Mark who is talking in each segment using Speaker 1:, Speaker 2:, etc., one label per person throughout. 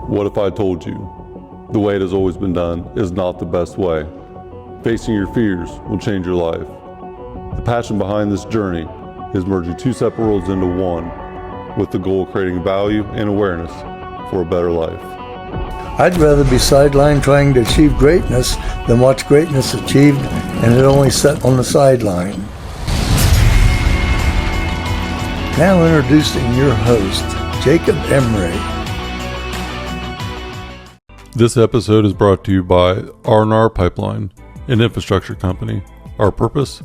Speaker 1: What if I told you the way it has always been done is not the best way? Facing your fears will change your life. The passion behind this journey is merging two separate worlds into one with the goal of creating value and awareness for a better life.
Speaker 2: I'd rather be sidelined trying to achieve greatness than watch greatness achieved and it only set on the sideline. Now introducing your host, Jacob Emery.
Speaker 1: This episode is brought to you by R&R Pipeline, an infrastructure company. Our purpose?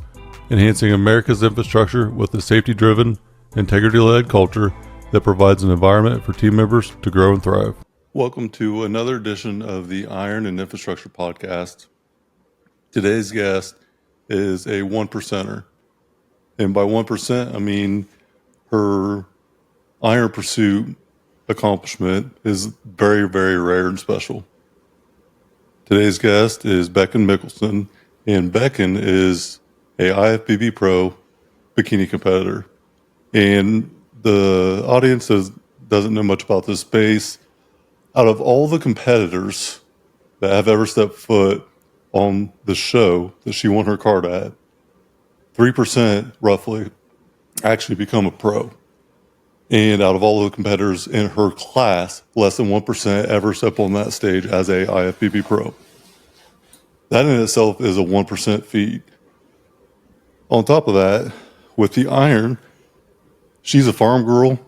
Speaker 1: Enhancing America's infrastructure with a safety-driven, integrity-led culture that provides an environment for team members to grow and thrive. Welcome to another edition of the Iron and Infrastructure Podcast. Today's guest is a 1%er. And by 1%, I mean her iron pursuit accomplishment is very, very rare and special. Today's guest is Beckyn Mickelson, and Beckyn is a IFBB Pro bikini competitor. And the audience doesn't know much about this space. Out of all the competitors that have ever stepped foot on the show that she won her card at, 3% roughly actually become a pro. And out of all the competitors in her class, less than 1% ever step on that stage as a IFBB Pro. That in itself is a 1% feat. On top of that, with the iron, she's a farm girl,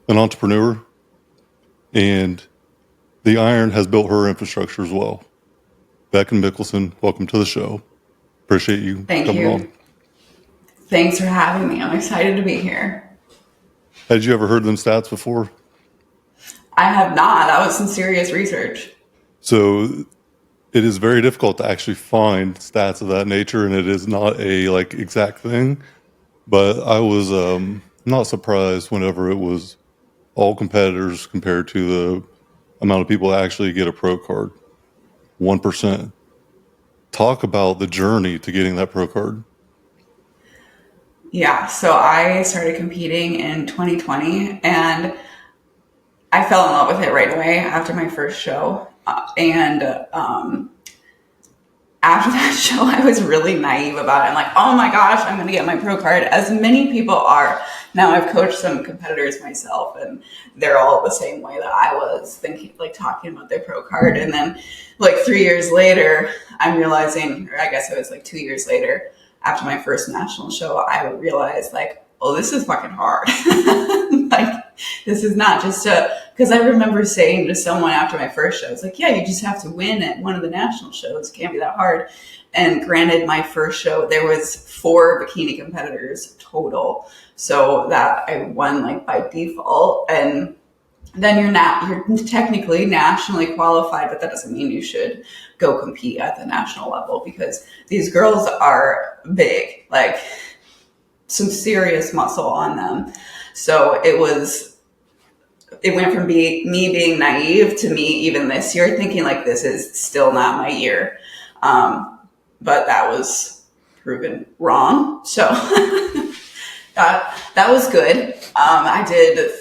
Speaker 1: an entrepreneur, and the iron has built her infrastructure as well. Beckyn Mickelson, welcome to the show. Appreciate you coming on.
Speaker 3: Thanks for having me. I'm excited to be here.
Speaker 1: Had you ever heard them stats before?
Speaker 3: I have not. That was some serious research.
Speaker 1: So it is very difficult to actually find stats of that nature, and it is not a exact thing. But I was not surprised whenever it was all competitors compared to the amount of people that actually get a pro card. 1%. Talk about the journey to getting that pro card.
Speaker 3: Yeah, so I started competing in 2020 and I fell in love with it right away after my first show. After that show, I was really naive about it. I'm like, oh my gosh, I'm going to get my pro card, as many people are. Now I've coached some competitors myself and they're all the same way that I was thinking, talking about their pro card. And then 3 years later, I'm realizing, or I guess it was 2 years later, after my first national show, I would realize oh, this is fucking hard. This is not just because I remember saying to someone after my first show, it's yeah, you just have to win at one of the national shows. It can't be that hard. And granted, my first show, there was 4 bikini competitors total. So that I won by default. And then you're technically nationally qualified, but that doesn't mean you should go compete at the national level because these girls are big, some serious muscle on them. So it went from me being naive to me even this year thinking this is still not my year. But that was proven wrong. So that was good. I did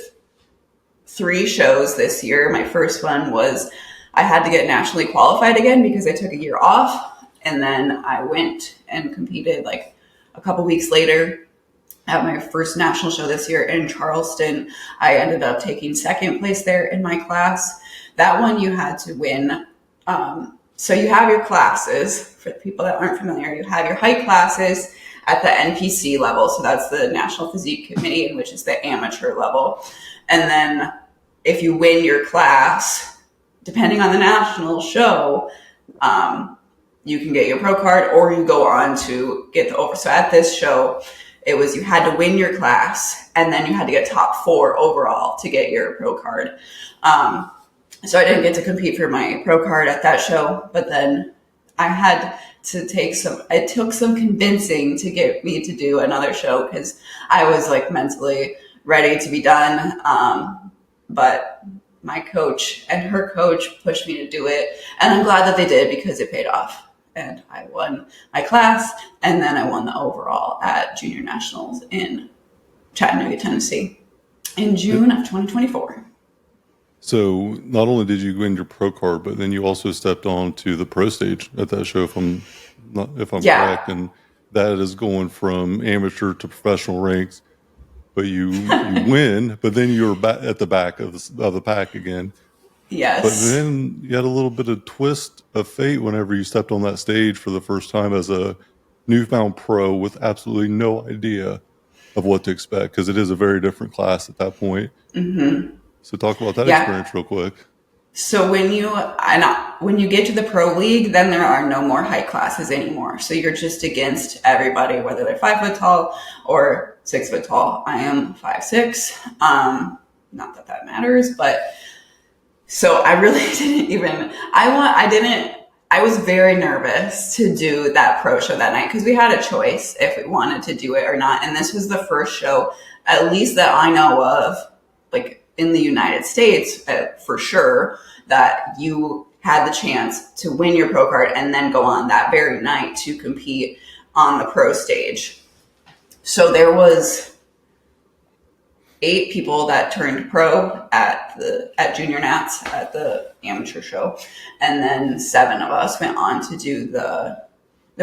Speaker 3: 3 shows this year. My first one was I had to get nationally qualified again because I took a year off. And then I went and competed a couple weeks later at my first national show this year in Charleston. I ended up taking second place there in my class. That one you had to win. So you have your classes. For the people that aren't familiar, you have your height classes at the NPC level. So that's the National Physique Committee, which is the amateur level. And then if you win your class, depending on the national show, you can get your pro card or you go on to get the over. So at this show, it was you had to win your class and then you had to get top 4 overall to get your pro card. So I didn't get to compete for my pro card at that show, but then I had to it took some convincing to get me to do another show because I was mentally ready to be done. But my coach and her coach pushed me to do it. And I'm glad that they did because it paid off. And I won my class. And then I won the overall at Junior Nationals in Chattanooga, Tennessee in June of 2024.
Speaker 1: So not only did you win your pro card, but then you also stepped on to the pro stage at that show, if I'm
Speaker 3: Yeah.
Speaker 1: correct, and that is going from amateur to professional ranks. But you win, but then you're back at the back of the pack again. But
Speaker 3: Yes.
Speaker 1: then you had a little bit of twist of fate whenever you stepped on that stage for the first time as a newfound pro with absolutely no idea of what to expect, because it is a very different class at that point.
Speaker 3: Mm-hmm.
Speaker 1: So talk about that
Speaker 3: Yeah.
Speaker 1: experience real quick.
Speaker 3: So when you get to the pro league, then there are no more height classes anymore. So you're just against everybody, whether they're 5 foot tall or 6 foot tall. I am 5'6". Not that that matters, but so I really didn't even. I didn't. I was very nervous to do that pro show that night because we had a choice if we wanted to do it or not. And this was the first show, at least that I know of, like in the United States, for sure, that you had the chance to win your pro card and then go on that very night to compete on the pro stage. So there was 8 people that turned pro at Junior Nats at the amateur show, and then 7 of us went on to do the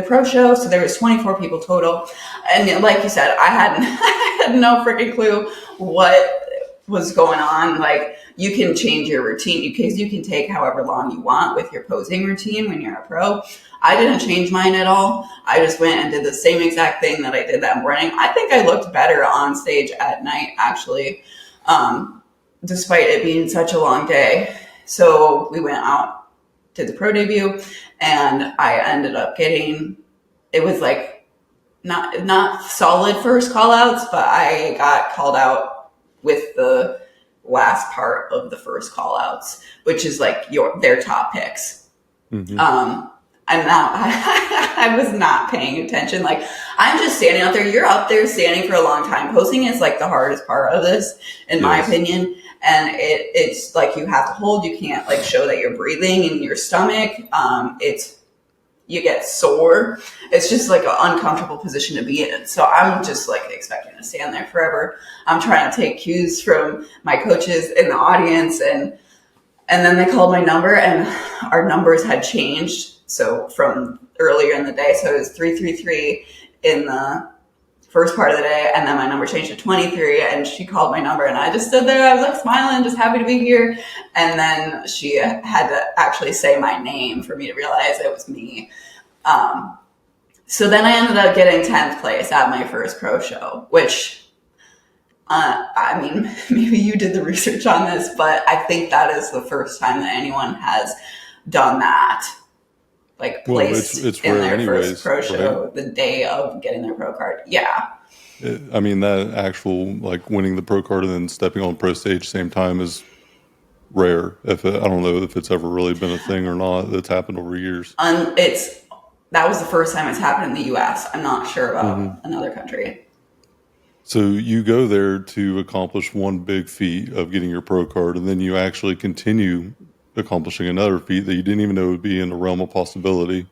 Speaker 3: pro show. So there was 24 people total, and like you said, I had no freaking clue what was going on. Like, you can change your routine because you can take however long you want with your posing routine when you're a pro. I didn't change mine at all. I just went and did the same exact thing that I did that morning. I think I looked better on stage at night, actually, despite it being such a long day. So we went out, did the pro debut, and I ended up getting, it was like not solid first call outs, but I got called out with the last part of the first call outs, which is like their top picks.
Speaker 1: Mm-hmm.
Speaker 3: And now I was not paying attention. Like, I'm just standing out there. You're up there standing for a long time. Posing is like the hardest part of this, in my opinion. And it's like you have to hold. You can't like show that you're breathing in your stomach. You get sore. It's just like an uncomfortable position to be in. So I'm just like expecting to stand there forever. I'm trying to take cues from my coaches in the audience, and then they called my number, and our numbers had changed. So from earlier in the day, so it was 333 in the first part of the day, and then my number changed to 23, and she called my number, and I just stood there. I was like smiling, just happy to be here. And then she had to actually say my name for me to realize it was me. So then I ended up getting 10th place at my first pro show, which, I mean, maybe you did the research on this, but I think that is the first time that anyone has done that. Like, placed
Speaker 1: it's
Speaker 3: in their
Speaker 1: anyways,
Speaker 3: first pro show,
Speaker 1: right?
Speaker 3: the day of getting their pro card. Yeah.
Speaker 1: I mean, that actual, like, winning the pro card and then stepping on pro stage same time is rare. I don't know if it's ever really been a thing or not. That's happened over years.
Speaker 3: That was the first time it's happened in the U.S. I'm not sure about another country.
Speaker 1: So you go there to accomplish one big feat of getting your pro card, and then you actually continue accomplishing another feat that you didn't even know would be in the realm of possibility,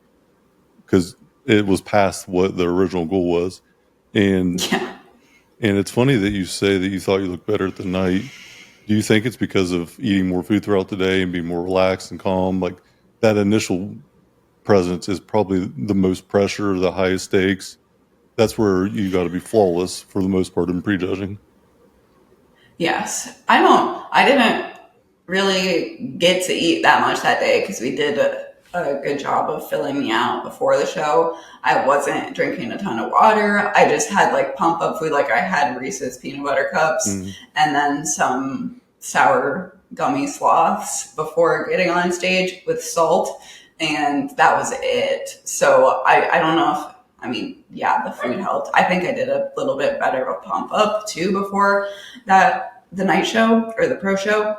Speaker 1: because it was past what the original goal was. And it's funny that you say that you thought you looked better at the night. Do you think it's because of eating more food throughout the day and being more relaxed and calm? Like, that initial presence is probably the most pressure, the highest stakes. That's where you got to be flawless for the most part in prejudging.
Speaker 3: Yes. I didn't really get to eat that much that day because we did a good job of filling me out before the show. I wasn't drinking a ton of water. I just had like pump up food. Like, I had Reese's peanut butter cups and then some sour gummy sloths before getting on stage with salt. And that was it. So I don't know if, the food helped. I think I did a little bit better of a pump up too before the night show or the pro show.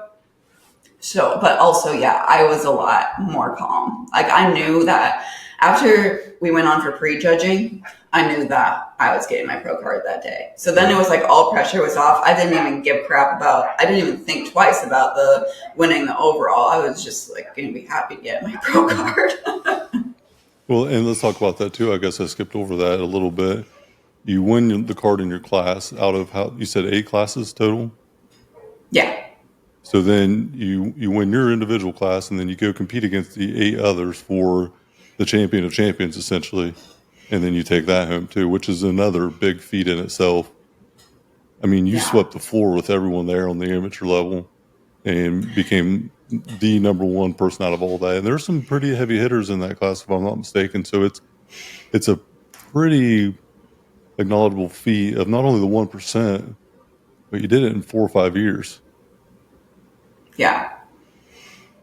Speaker 3: So, but also, I was a lot more calm. Like, I knew that after we went on for prejudging, I knew that I was getting my pro card that day. So then it was like all pressure was off. I didn't even give crap I didn't even think twice about the winning the overall. I was just like going to be happy to get my pro card.
Speaker 1: Well, and let's talk about that too. I guess I skipped over that a little bit. You win the card in your class out of, how you said, 8 classes total?
Speaker 3: Yeah.
Speaker 1: So then you win your individual class, and then you go compete against the 8 others for the champion of champions, essentially. And then you take that home too, which is another big feat in itself. I mean, you
Speaker 3: Yeah.
Speaker 1: swept the floor with everyone there on the amateur level and became the number one person out of all that. And there's some pretty heavy hitters in that class, if I'm not mistaken. So it's a pretty acknowledgeable feat of not only the 1%, but you did it in 4 or 5 years.
Speaker 3: Yeah.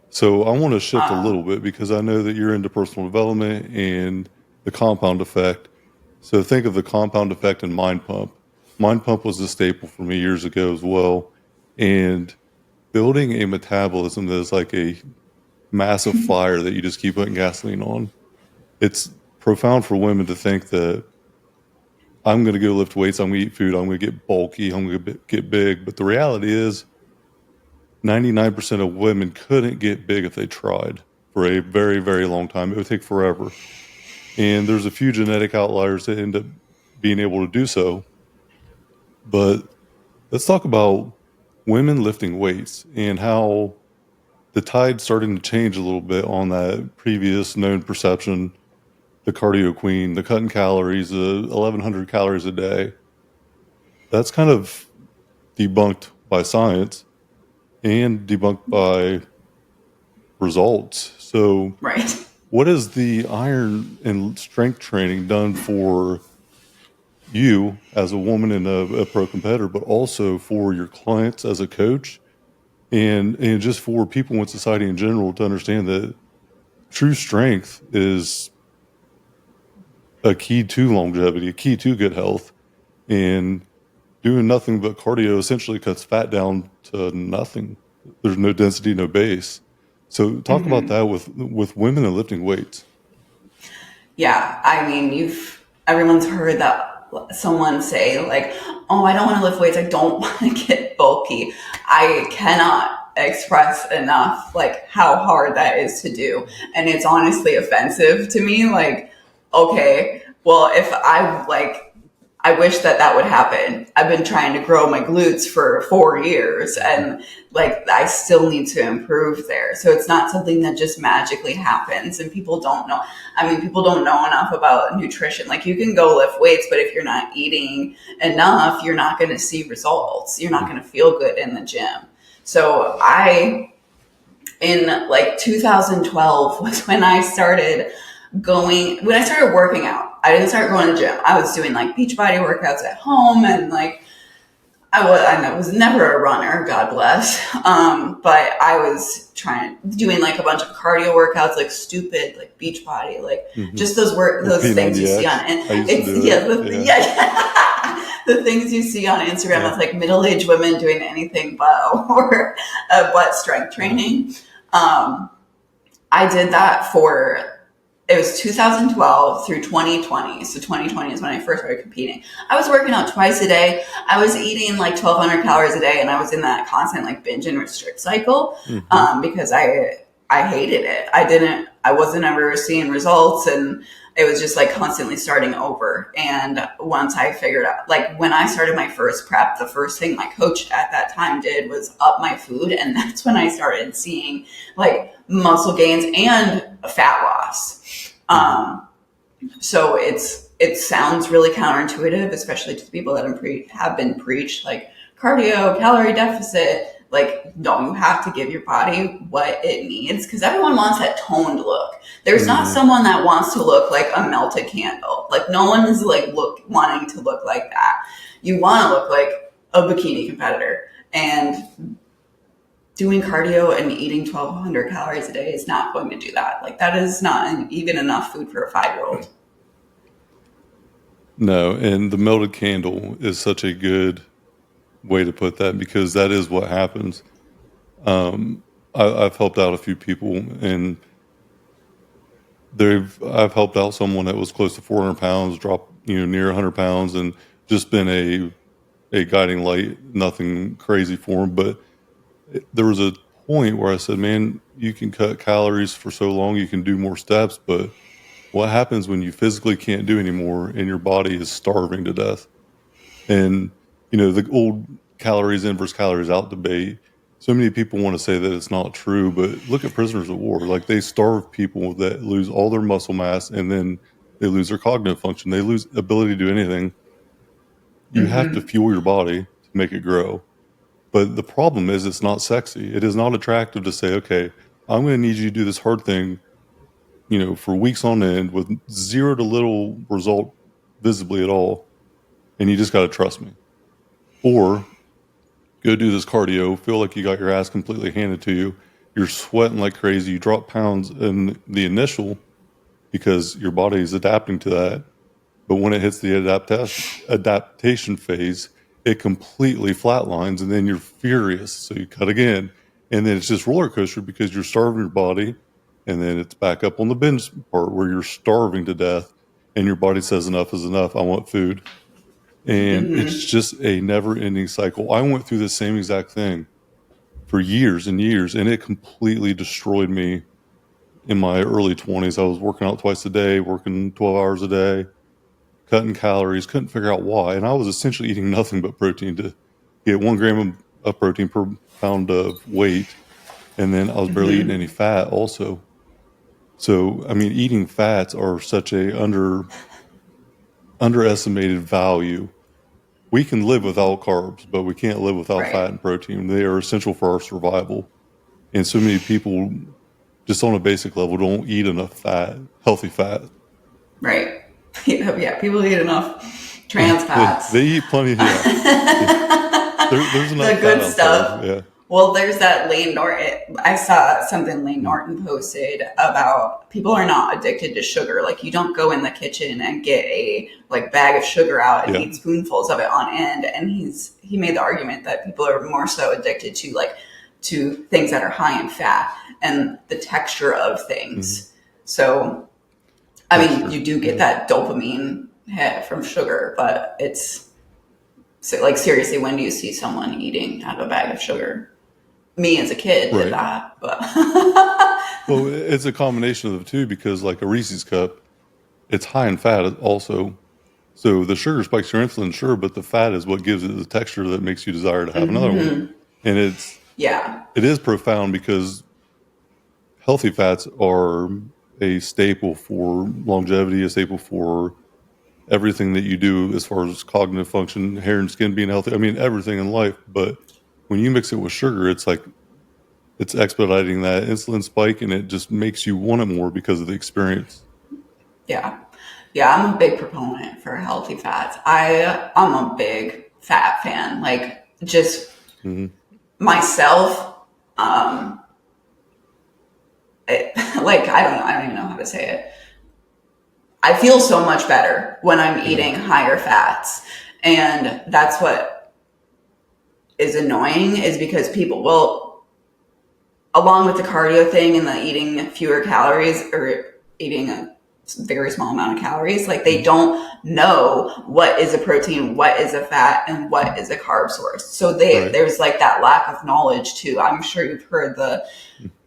Speaker 1: So I want to shift a little bit because I know that you're into personal development and the compound effect. So think of the compound effect and Mind Pump. Mind Pump was a staple for me years ago as well. And building a metabolism that is like a massive fire that you just keep putting gasoline on. It's profound for women to think that I'm going to go lift weights, I'm going to eat food, I'm going to get bulky, I'm going to get big. But the reality is 99% of women couldn't get big if they tried for a very, very long time. It would take forever. And there's a few genetic outliers that end up being able to do so. But let's talk about women lifting weights and how the tide's starting to change a little bit on that previous known perception, the cardio queen, the cutting calories, the 1,100 calories a day. That's kind of debunked by science and debunked by results. So
Speaker 3: Right.
Speaker 1: what has the iron and strength training done for you as a woman and a pro competitor, but also for your clients as a coach and just for people in society in general to understand that true strength is a key to longevity, a key to good health, and doing nothing but cardio essentially cuts fat down to nothing. There's no density, no base. So talk about that with women and lifting weights.
Speaker 3: Yeah. I mean, everyone's heard that someone say like, oh, I don't want to lift weights. I don't want to get bulky. I cannot express enough like how hard that is to do. And it's honestly offensive to me. Like, okay, well, if I wish that would happen. I've been trying to grow my glutes for 4 years and like I still need to improve there. So it's not something that just magically happens and people don't know. I mean, people don't know enough about nutrition. Like you can go lift weights, but if you're not eating enough, you're not going to see results. You're not going to feel good in the gym. So in like 2012 was when I started working out. I didn't start going to the gym. I was doing like Beachbody workouts at home and like I was never a runner, God bless. But I was doing like a bunch of cardio workouts, like stupid, like Beachbody, like just those things you see on the things you see on Instagram. That's like middle-aged women doing anything but or butt strength training. I did that it was 2012 through 2020. So 2020 is when I first started competing. I was working out twice a day. I was eating like 1,200 calories a day, and I was in that constant like binge and restrict cycle because I hated it. I wasn't ever seeing results, and it was just like constantly starting over. And once I figured out, like when I started my first prep, the first thing my coach at that time did was up my food, and that's when I started seeing like muscle gains and fat loss. So it sounds really counterintuitive, especially to the people that have been preached like cardio, calorie deficit. Like, no, you have to give your body what it needs because everyone wants that toned look. There's not someone that wants to look like a melted candle. Like no one is like wanting to look like that. You want to look like a bikini competitor, and doing cardio and eating 1,200 calories a day is not going to do that. Like that is not even enough food for a 5-year-old.
Speaker 1: No, and the melted candle is such a good way to put that because that is what happens. I've helped out a few people, and I've helped out someone that was close to 400 pounds, dropped near 100 pounds, and just been a guiding light. Nothing crazy for him, but there was a point where I said, man, you can cut calories for so long, you can do more steps, but what happens when you physically can't do anymore and your body is starving to death? And, the old calories in versus calories out debate so many people want to say that it's not true, but look at prisoners of war. Like, they starve people that lose all their muscle mass, and then they lose their cognitive function. They lose ability to do anything. You have to fuel your body to make it grow. But the problem is, it's not sexy. It is not attractive to say, okay, I'm going to need you to do this hard thing, for weeks on end with zero to little result visibly at all. And you just got to trust me. Or go do this cardio, feel like you got your ass completely handed to you. You're sweating like crazy. You drop pounds in the initial because your body is adapting to that. But when it hits the adaptation phase, it completely flatlines, and then you're furious. So you cut again. And then it's just roller coaster because you're starving your body. And then it's back up on the binge part where you're starving to death. And your body says enough is enough. I want food. And it's just a never-ending cycle. I went through the same exact thing for years and years, and it completely destroyed me in my early 20s. I was working out twice a day, working 12 hours a day, cutting calories, couldn't figure out why. And I was essentially eating nothing but protein to get 1 gram of protein per pound of weight. And then I was barely eating any fat also. So, I mean, eating fats are such a underestimated value. We can live without carbs, but we can't live without fat and protein. They are essential for our survival. And so many people, just on a basic level, don't eat enough fat, healthy fat.
Speaker 3: Right. Yeah, people eat enough trans fats.
Speaker 1: They eat plenty of there's enough
Speaker 3: the good
Speaker 1: fat
Speaker 3: stuff.
Speaker 1: Yeah.
Speaker 3: Well, there's that Lane Norton. I saw something Lane Norton posted about people are not addicted to sugar. Like, you don't go in the kitchen and get a bag of sugar out and eat spoonfuls of it on end. And he made the argument that people are more so addicted to things that are high in fat and the texture of things. So, I mean, you do get that dopamine hit from sugar, but it's seriously, when do you see someone eating out of a bag of sugar? Me as a kid did that, but
Speaker 1: well, it's a combination of the two, because like a Reese's cup, it's high in fat also. So the sugar spikes your insulin, sure, but the fat is what gives it the texture that makes you desire to have another one. And it is profound, because healthy fats are a staple for longevity, a staple for everything that you do as far as cognitive function, hair and skin being healthy. I mean, everything in life. But when you mix it with sugar, it's like it's expediting that insulin spike, and it just makes you want it more because of the experience.
Speaker 3: Yeah, I'm a big proponent for healthy fats. I'm a big fat fan. Like, just myself, I don't even know how to say it. I feel so much better when I'm eating higher fats. And that's what is annoying, is because people will, along with the cardio thing and the eating fewer calories or eating a very small amount of calories, they don't know what is a protein, what is a fat, and what is a carb source. So there's that lack of knowledge too. I'm sure you've heard the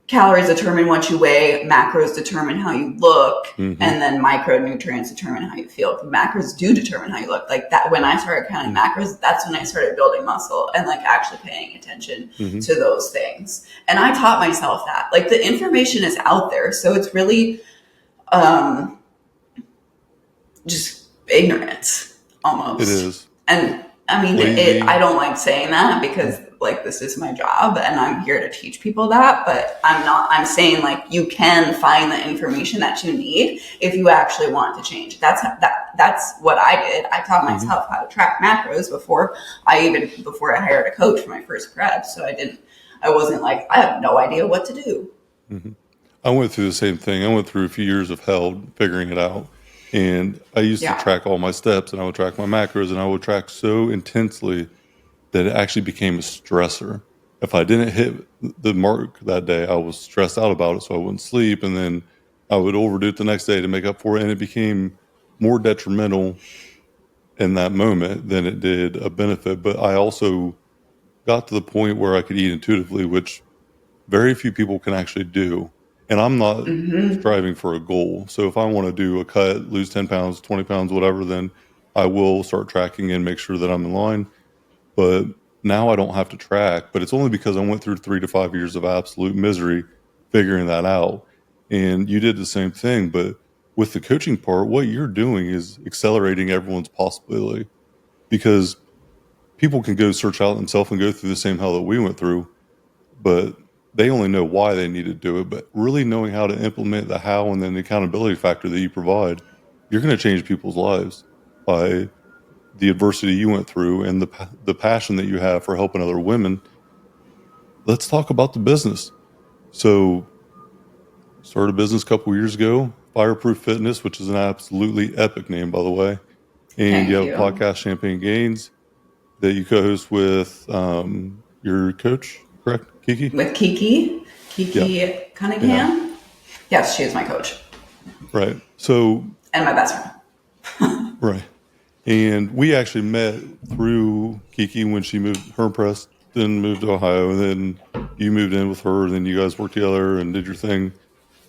Speaker 3: calories determine what you weigh, macros determine how you look, and then micronutrients determine how you feel. The macros do determine how you look. Like that, when I started counting macros, that's when I started building muscle and actually paying attention to those things. And I taught myself that. The information is out there, so it's really just ignorance almost.
Speaker 1: It is.
Speaker 3: And I mean, I don't like saying that, because this is my job and I'm here to teach people that, but I'm saying you can find the information that you need if you actually want to change. That's what I did. I taught myself how to track macros before I hired a coach for my first prep. So I wasn't I have no idea what to do.
Speaker 1: I went through the same thing. I went through a few years of hell figuring it out. And I used to track all my steps, and I would track my macros, and I would track so intensely that it actually became a stressor. If I didn't hit the mark that day, I was stressed out about it, so I wouldn't sleep, and then I would overdo it the next day to make up for it, and it became more detrimental in that moment than it did a benefit. But I also got to the point where I could eat intuitively, which very few people can actually do. And I'm not striving for a goal. So if I want to do a cut, lose 10 pounds, 20 pounds, whatever, then I will start tracking and make sure that I'm in line. But now I don't have to track, but it's only because I went through 3 to 5 years of absolute misery figuring that out. And you did the same thing, but with the coaching part, what you're doing is accelerating everyone's possibility, because people can go search out themselves and go through the same hell that we went through, but they only know why they need to do it. But really knowing how to implement the how and then the accountability factor that you provide, you're going to change people's lives by the adversity you went through and the passion that you have for helping other women. Let's talk about the business. So, started a business a couple years ago, Fireproof Fitness, which is an absolutely epic name, by the way. And
Speaker 3: Thank
Speaker 1: you have
Speaker 3: you.
Speaker 1: a podcast, Champagne Gains, that you co-host with your coach, correct, Kiki?
Speaker 3: With Kiki
Speaker 1: Yeah.
Speaker 3: Cunningham. Yes, she is my coach
Speaker 1: Right. So,
Speaker 3: and my best friend.
Speaker 1: right. And we actually met through Kiki when she moved, her and Preston moved to Ohio, and then you moved in with her, and then you guys worked together and did your thing.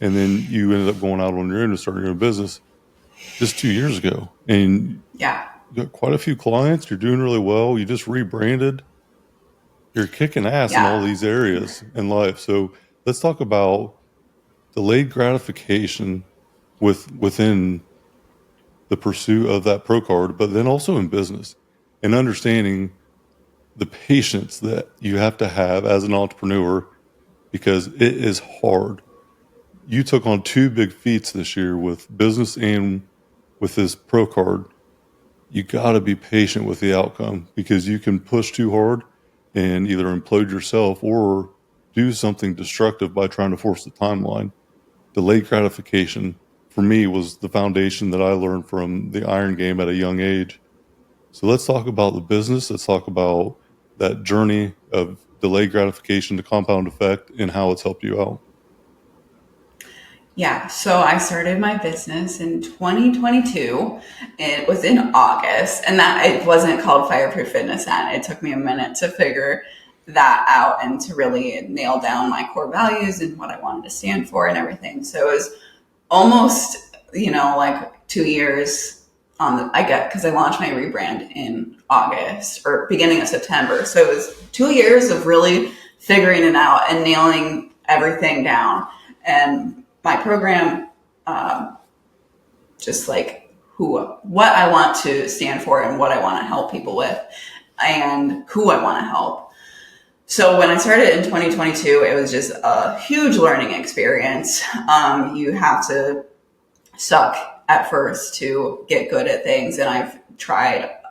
Speaker 1: And then you ended up going out on your own and starting your own business just 2 years ago. And
Speaker 3: Yeah.
Speaker 1: you got quite a few clients. You're doing really well. You just rebranded. You're kicking ass in all these areas in life. So let's talk about delayed gratification within the pursuit of that pro card, but then also in business, and understanding the patience that you have to have as an entrepreneur, because it is hard. You took on 2 big feats this year with business and with this pro card. You got to be patient with the outcome, because you can push too hard and either implode yourself or do something destructive by trying to force the timeline. Delayed gratification for me was the foundation that I learned from the iron game at a young age. So let's talk about the business. Let's talk about that journey of delayed gratification to compound effect and how it's helped you out.
Speaker 3: Yeah, so I started my business in 2022. It was in August, and that it wasn't called Fireproof Fitness then. It took me a minute to figure that out and to really nail down my core values and what I wanted to stand for and everything. So it was almost, like 2 years because I launched my rebrand in August or beginning of September. So it was 2 years of really figuring it out and nailing everything down. And my program, just like what I want to stand for and what I want to help people with and who I want to help. So when I started in 2022, it was just a huge learning experience. You have to suck at first to get good at things. And I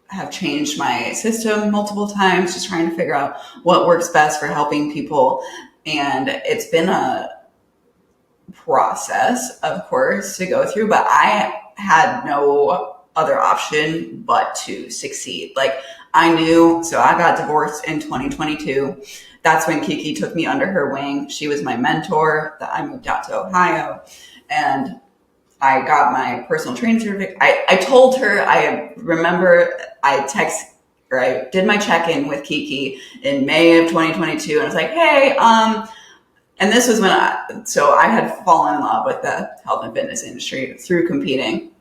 Speaker 3: have changed my system multiple times, just trying to figure out what works best for helping people. And it's been a process, of course, to go through, but I had no other option but to succeed. Like I knew, so I got divorced in 2022. That's when Kiki took me under her wing. She was my mentor. I moved out to Ohio and I got my personal training certificate. I told her, I remember I did my check-in with Kiki in May of 2022. And I was like, hey, and this was when I had fallen in love with the health and fitness industry through competing.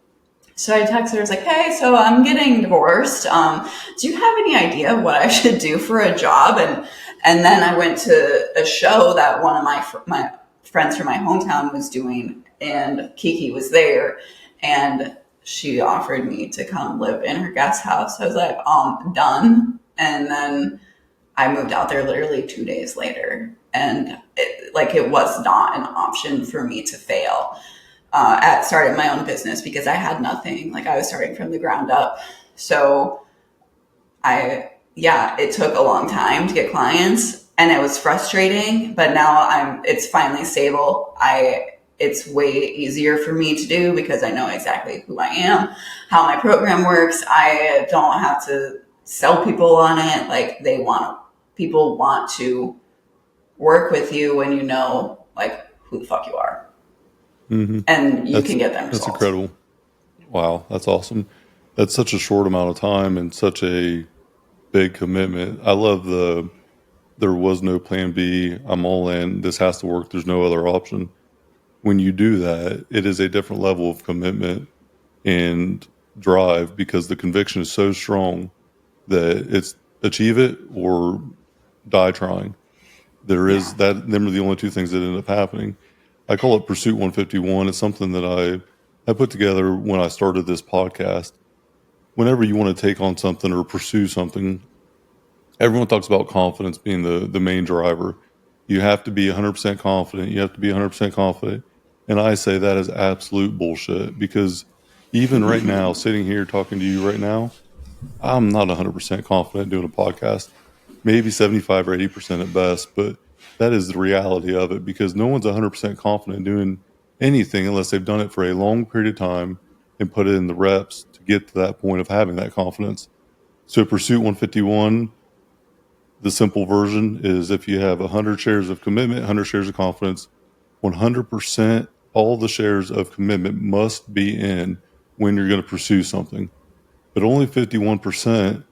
Speaker 3: So I texted her, I was like, hey, so I'm getting divorced. Do you have any idea what I should do for a job? And then I went to a show that one of my friends from my hometown was doing, and Kiki was there, and she offered me to come live in her guest house. I was like, done. And then I moved out there literally 2 days later. And it was not an option for me to fail at starting my own business because I had nothing. Like I was starting from the ground up. So it took a long time to get clients and it was frustrating, but now it's finally stable. It's way easier for me to do because I know exactly who I am, how my program works. I don't have to sell people on it. Like people want to work with you when you know like who the fuck you are.
Speaker 1: Mm-hmm.
Speaker 3: And you can get them results.
Speaker 1: That's incredible. Wow, that's awesome. That's such a short amount of time and such a big commitment. I love there was no plan B. I'm all in. This has to work. There's no other option. When you do that, it is a different level of commitment and drive because the conviction is so strong that it's achieve it or die trying. There is that. Them are the only two things that end up happening. I call it Pursuit 151. It's something that I put together when I started this podcast. Whenever you want to take on something or pursue something, everyone talks about confidence being the main driver. You have to be 100% confident. You have to be 100% confident. And I say that is absolute bullshit, because even right now, sitting here talking to you right now, I'm not 100% confident doing a podcast, maybe 75 or 80% at best. But that is the reality of it, because no one's 100% confident doing anything unless they've done it for a long period of time and put it in the reps to get to that point of having that confidence. So Pursuit 151, the simple version is, if you have 100 shares of commitment, 100 shares of confidence, 100%, all the shares of commitment must be in when you're going to pursue something. But only 51%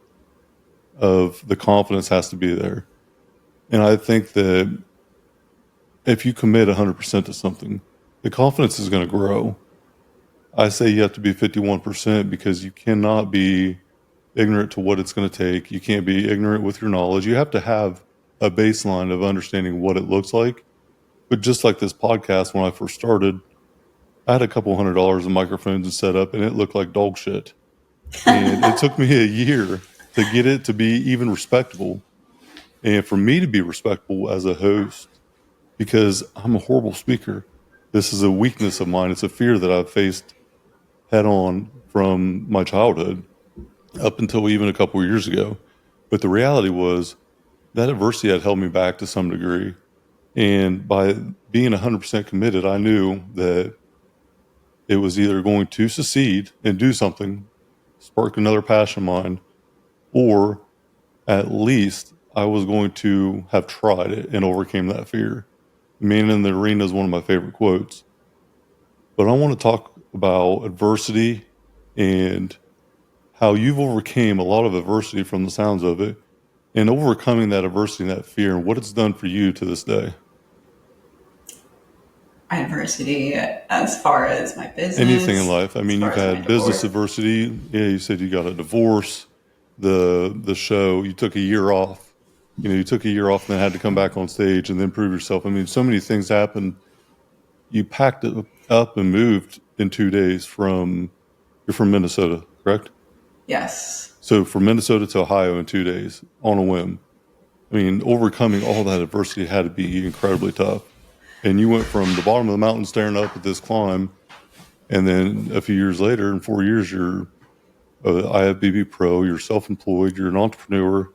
Speaker 1: of the confidence has to be there. And I think that if you commit 100% to something, the confidence is going to grow. I say you have to be 51%, because you cannot be ignorant to what it's going to take. You can't be ignorant with your knowledge. You have to have a baseline of understanding what it looks like. But just like this podcast, when I first started, I had a couple $100 in microphones and set up, and it looked like dog shit. And it took me a year to get it to be even respectable. And for me to be respectable as a host, because I'm a horrible speaker. This is a weakness of mine. It's a fear that I've faced head on from my childhood up until even a couple of years ago. But the reality was that adversity had held me back to some degree. And by being 100% committed, I knew that it was either going to succeed and do something, spark another passion of mine, or at least I was going to have tried it and overcame that fear. Man in the Arena is one of my favorite quotes. But I want to talk about adversity and how you've overcame a lot of adversity from the sounds of it, and overcoming that adversity and that fear, and what it's done for you to this day.
Speaker 3: Adversity as far as my business?
Speaker 1: Anything in life. I mean, you've had business adversity. Yeah, you said you got a divorce. The show, you took a year off. You took a year off and then had to come back on stage and then prove yourself. I mean, so many things happened. You packed it up and moved in 2 days you're from Minnesota, correct?
Speaker 3: Yes.
Speaker 1: So from Minnesota to Ohio in 2 days on a whim. I mean, overcoming all that adversity had to be incredibly tough. And you went from the bottom of the mountain staring up at this climb, and then a few years later, in 4 years, you're an IFBB Pro, you're self-employed, you're an entrepreneur,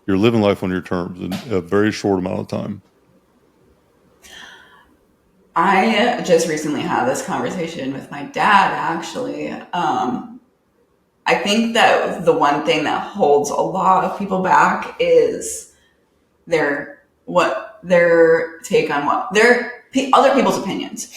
Speaker 1: you're living life on your terms in a very short amount of time.
Speaker 3: I just recently had this conversation with my dad, actually. I think that the one thing that holds a lot of people back is their take on other people's opinions.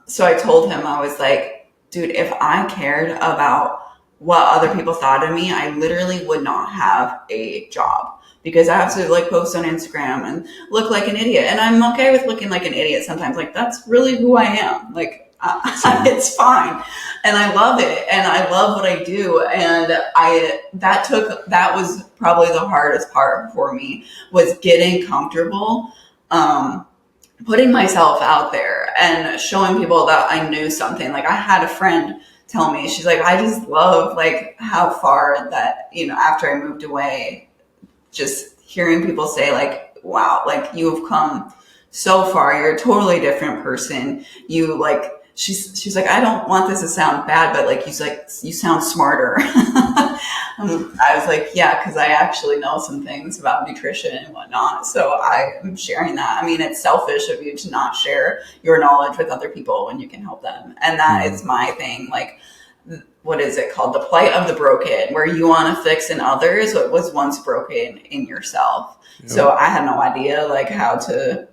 Speaker 3: So I told him, I was like, dude, if I cared about what other people thought of me, I literally would not have a job, because I have to post on Instagram and look like an idiot. And I'm okay with looking like an idiot sometimes. That's really who I am. It's fine. And I love it. And I love what I do. And that was probably the hardest part for me, was getting comfortable, putting myself out there and showing people that I knew something. I had a friend tell me, she's like, I just love how far that, after I moved away, just hearing people say wow, you've come so far. You're a totally different person. She's like, I don't want this to sound bad, but you sound smarter. I was like, yeah, because I actually know some things about nutrition and whatnot. So I am sharing that. I mean, it's selfish of you to not share your knowledge with other people when you can help them. And that is my thing. What is it called? The plight of the broken, where you want to fix in others what was once broken in yourself. Yep. So I had no idea how to,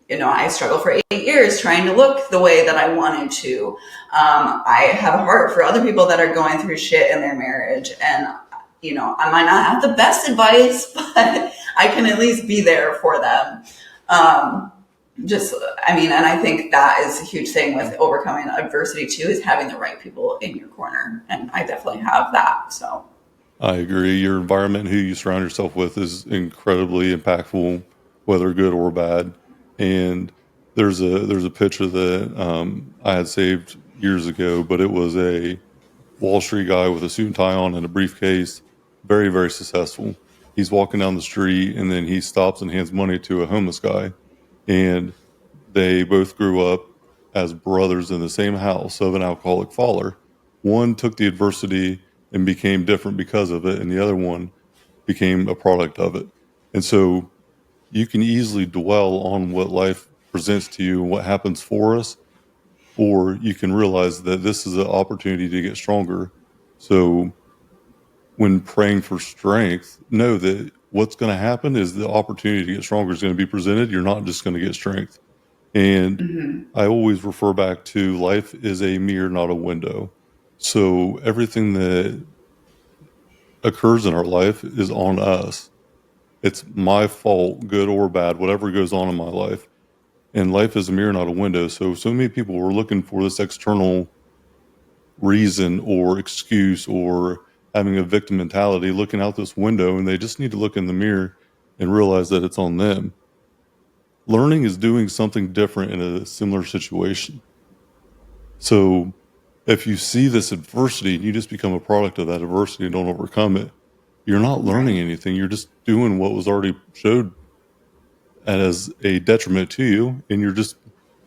Speaker 3: I struggled for 8 years trying to look the way that I wanted to. I have a heart for other people that are going through shit in their marriage. And, I might not have the best advice, but I can at least be there for them. And I think that is a huge thing with overcoming adversity too, is having the right people in your corner. And I definitely have that. So
Speaker 1: I agree. Your environment, who you surround yourself with, is incredibly impactful, whether good or bad. And there's a picture that I had saved years ago, but it was a Wall Street guy with a suit and tie on and a briefcase, very, very successful. He's walking down the street and then he stops and hands money to a homeless guy. And they both grew up as brothers in the same house of an alcoholic father. One took the adversity and became different because of it, and the other one became a product of it. And so you can easily dwell on what life presents to you and what happens for us, or you can realize that this is an opportunity to get stronger. So when praying for strength, know that what's going to happen is the opportunity to get stronger is going to be presented. You're not just going to get strength. And I always refer back to life is a mirror, not a window. So everything that occurs in our life is on us. It's my fault, good or bad, whatever goes on in my life. And life is a mirror, not a window. So many people were looking for this external reason or excuse or having a victim mentality, looking out this window, and they just need to look in the mirror and realize that it's on them. Learning is doing something different in a similar situation. So if you see this adversity and you just become a product of that adversity and don't overcome it, you're not learning anything. You're just doing what was already showed as a detriment to you, and you're just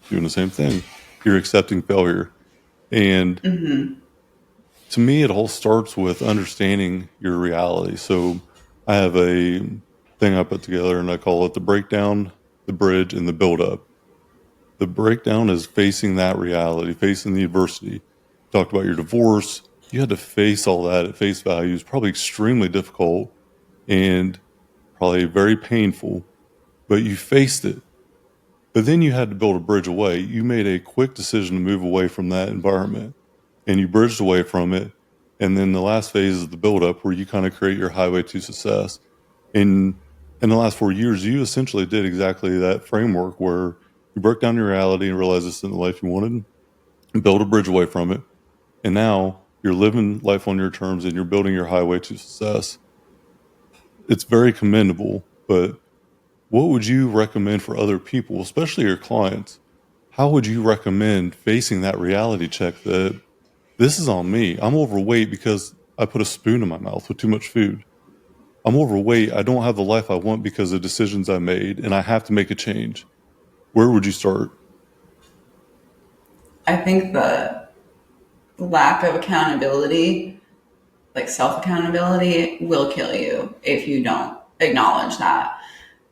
Speaker 1: doing the same thing. You're accepting failure. And to me, it all starts with understanding your reality. So I have a thing I put together and I call it the breakdown, the bridge, and the build-up. The breakdown is facing that reality, facing the adversity. Talked about your divorce. You had to face all that at face value. It's probably extremely difficult and probably very painful, but you faced it. But then you had to build a bridge away. You made a quick decision to move away from that environment and you bridged away from it. And then the last phase is the build-up where you kind of create your highway to success. In the last 4 years, you essentially did exactly that framework where you broke down your reality and realized this isn't the life you wanted, and build a bridge away from it. And now you're living life on your terms and you're building your highway to success. It's very commendable, but what would you recommend for other people, especially your clients? How would you recommend facing that reality check that this is on me? I'm overweight because I put a spoon in my mouth with too much food. I'm overweight. I don't have the life I want because of decisions I made, and I have to make a change. Where would you start?
Speaker 3: I think the lack of accountability, like self-accountability, will kill you if you don't acknowledge that.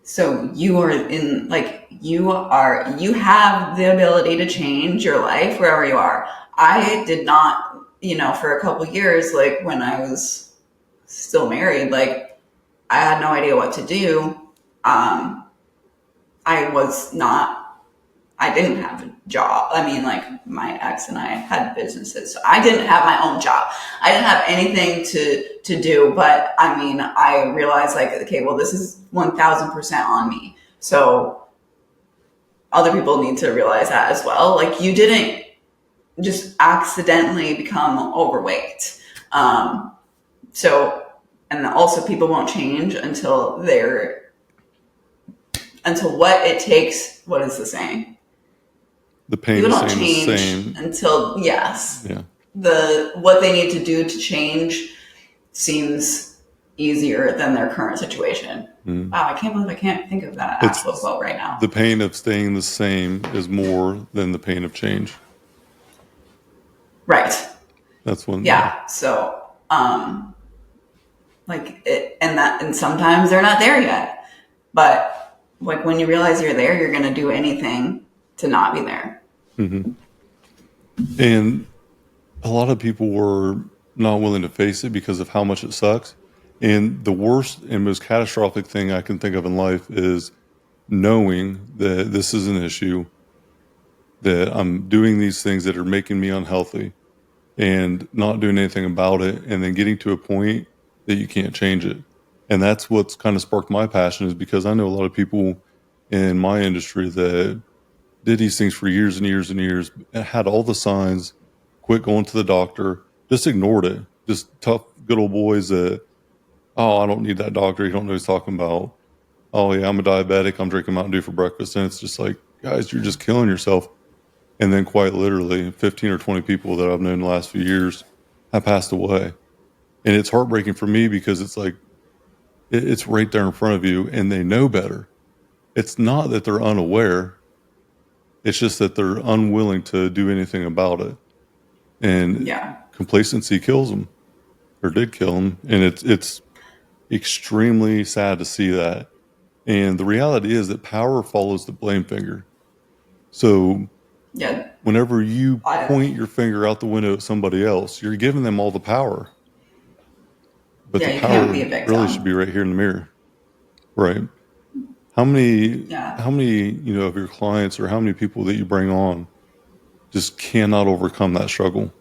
Speaker 3: So you are in, like, you have the ability to change your life wherever you are. I did not, for a couple of years, like when I was still married, like I had no idea what to do. I didn't have a job. I mean, like my ex and I had businesses, so I didn't have my own job. I didn't have anything to do, but I mean, I realized like, okay, well, this is 1000% on me. So other people need to realize that as well. Like you didn't just accidentally become overweight. And also people won't change until what it takes. What is the saying?
Speaker 1: The pain
Speaker 3: People
Speaker 1: is
Speaker 3: don't
Speaker 1: staying the
Speaker 3: change
Speaker 1: same.
Speaker 3: until, yes.
Speaker 1: Yeah.
Speaker 3: What they need to do to change seems easier than their current situation. Wow, I can't believe I can't think of that actual quote right now.
Speaker 1: The pain of staying the same is more than the pain of change.
Speaker 3: Right.
Speaker 1: That's one.
Speaker 3: Yeah. So, and sometimes they're not there yet, but like when you realize you're there, you're going to do anything to not be there.
Speaker 1: Mm-hmm. And a lot of people were not willing to face it because of how much it sucks. And the worst and most catastrophic thing I can think of in life is knowing that this is an issue, that I'm doing these things that are making me unhealthy and not doing anything about it, and then getting to a point that you can't change it. And that's what's kind of sparked my passion, is because I know a lot of people in my industry that did these things for years and years and years, and had all the signs, quit going to the doctor, just ignored it. Just tough, good old boys that oh, I don't need that doctor. He don't know what he's talking about. Oh yeah, I'm a diabetic. I'm drinking Mountain Dew for breakfast. And it's just like, guys, you're just killing yourself. And then quite literally 15 or 20 people that I've known in the last few years have passed away. And it's heartbreaking for me because it's like, it's right there in front of you and they know better. It's not that they're unaware. It's just that they're unwilling to do anything about it. And
Speaker 3: Yeah.
Speaker 1: complacency kills them, or did kill them. And it's extremely sad to see that. And the reality is that power follows the blame finger. So
Speaker 3: Yeah.
Speaker 1: whenever you
Speaker 3: I,
Speaker 1: point your finger out the window at somebody else, you're giving them all the power. But
Speaker 3: yeah,
Speaker 1: the
Speaker 3: you can't
Speaker 1: power
Speaker 3: be a victim.
Speaker 1: really should be right here in the mirror. Right. How many
Speaker 3: Yeah.
Speaker 1: of your clients or how many people that you bring on just cannot overcome that struggle?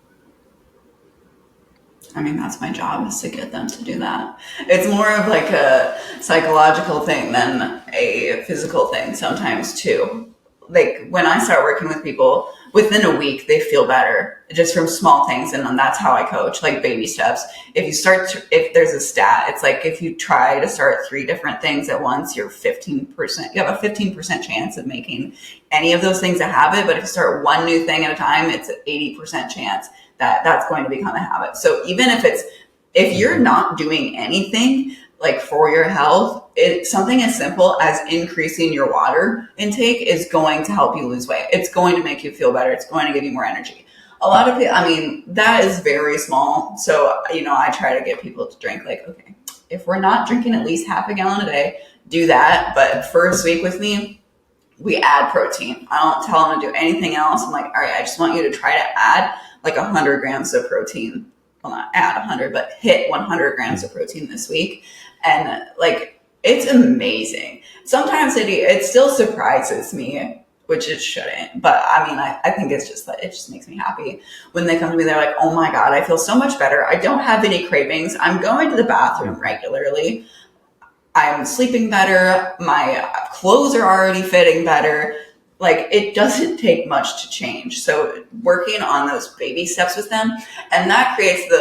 Speaker 3: I mean, that's my job, is to get them to do that. It's more of like a psychological thing than a physical thing sometimes too. Like when I start working with people, within a week they feel better just from small things, and then that's how I coach, like baby steps. If there's a stat, it's like if you try to start 3 different things at once, you have a 15% chance of making any of those things a habit. But if you start one new thing at a time, it's an 80% chance that that's going to become a habit. So even if you're not doing anything like for your health, something as simple as increasing your water intake is going to help you lose weight. It's going to make you feel better. It's going to give you more energy. A lot of people, I mean, that is very small. So, I try to get people to drink, like, okay, if we're not drinking at least half a gallon a day, do that. But first week with me, we add protein. I don't tell them to do anything else. I'm like, all right, I just want you to try to add like 100 grams of protein. Well, not add 100, but hit 100 grams of protein this week. And like, it's amazing. Sometimes it still surprises me, which it shouldn't. But I mean, I think it's just that it just makes me happy when they come to me. They're like, oh my God, I feel so much better. I don't have any cravings. I'm going to the bathroom regularly. I'm sleeping better. My clothes are already fitting better. Like, it doesn't take much to change. So working on those baby steps with them, and that creates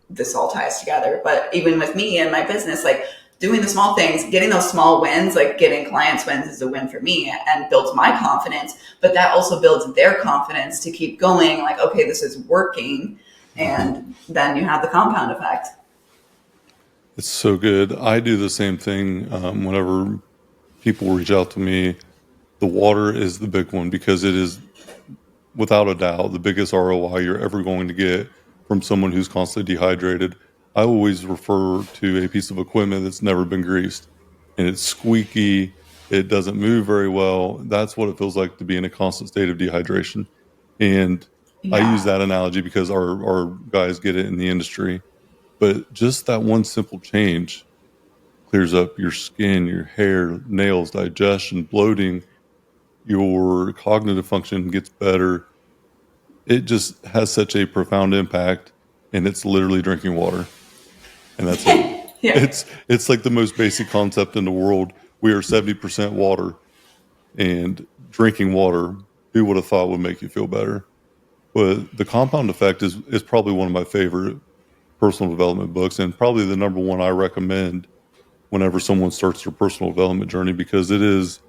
Speaker 3: this all ties together. But even with me and my business, like doing the small things, getting those small wins, like getting clients wins is a win for me and builds my confidence. But that also builds their confidence to keep going. Like, okay, this is working. And then you have the compound effect.
Speaker 1: It's so good. I do the same thing whenever people reach out to me. The water is the big one because it is, without a doubt, the biggest ROI you're ever going to get from someone who's constantly dehydrated. I always refer to a piece of equipment that's never been greased, and it's squeaky. It doesn't move very well. That's what it feels like to be in a constant state of dehydration. And I use that analogy because our guys get it in the industry. But just that one simple change clears up your skin, your hair, nails, digestion, bloating. Your cognitive function gets better. It just has such a profound impact, and it's literally drinking water. And that's it.
Speaker 3: Yeah.
Speaker 1: It's like the most basic concept in the world. We are 70% water, and drinking water, who would have thought would make you feel better? But the compound effect is probably one of my favorite personal development books, and probably the number one I recommend whenever someone starts their personal development journey, because it is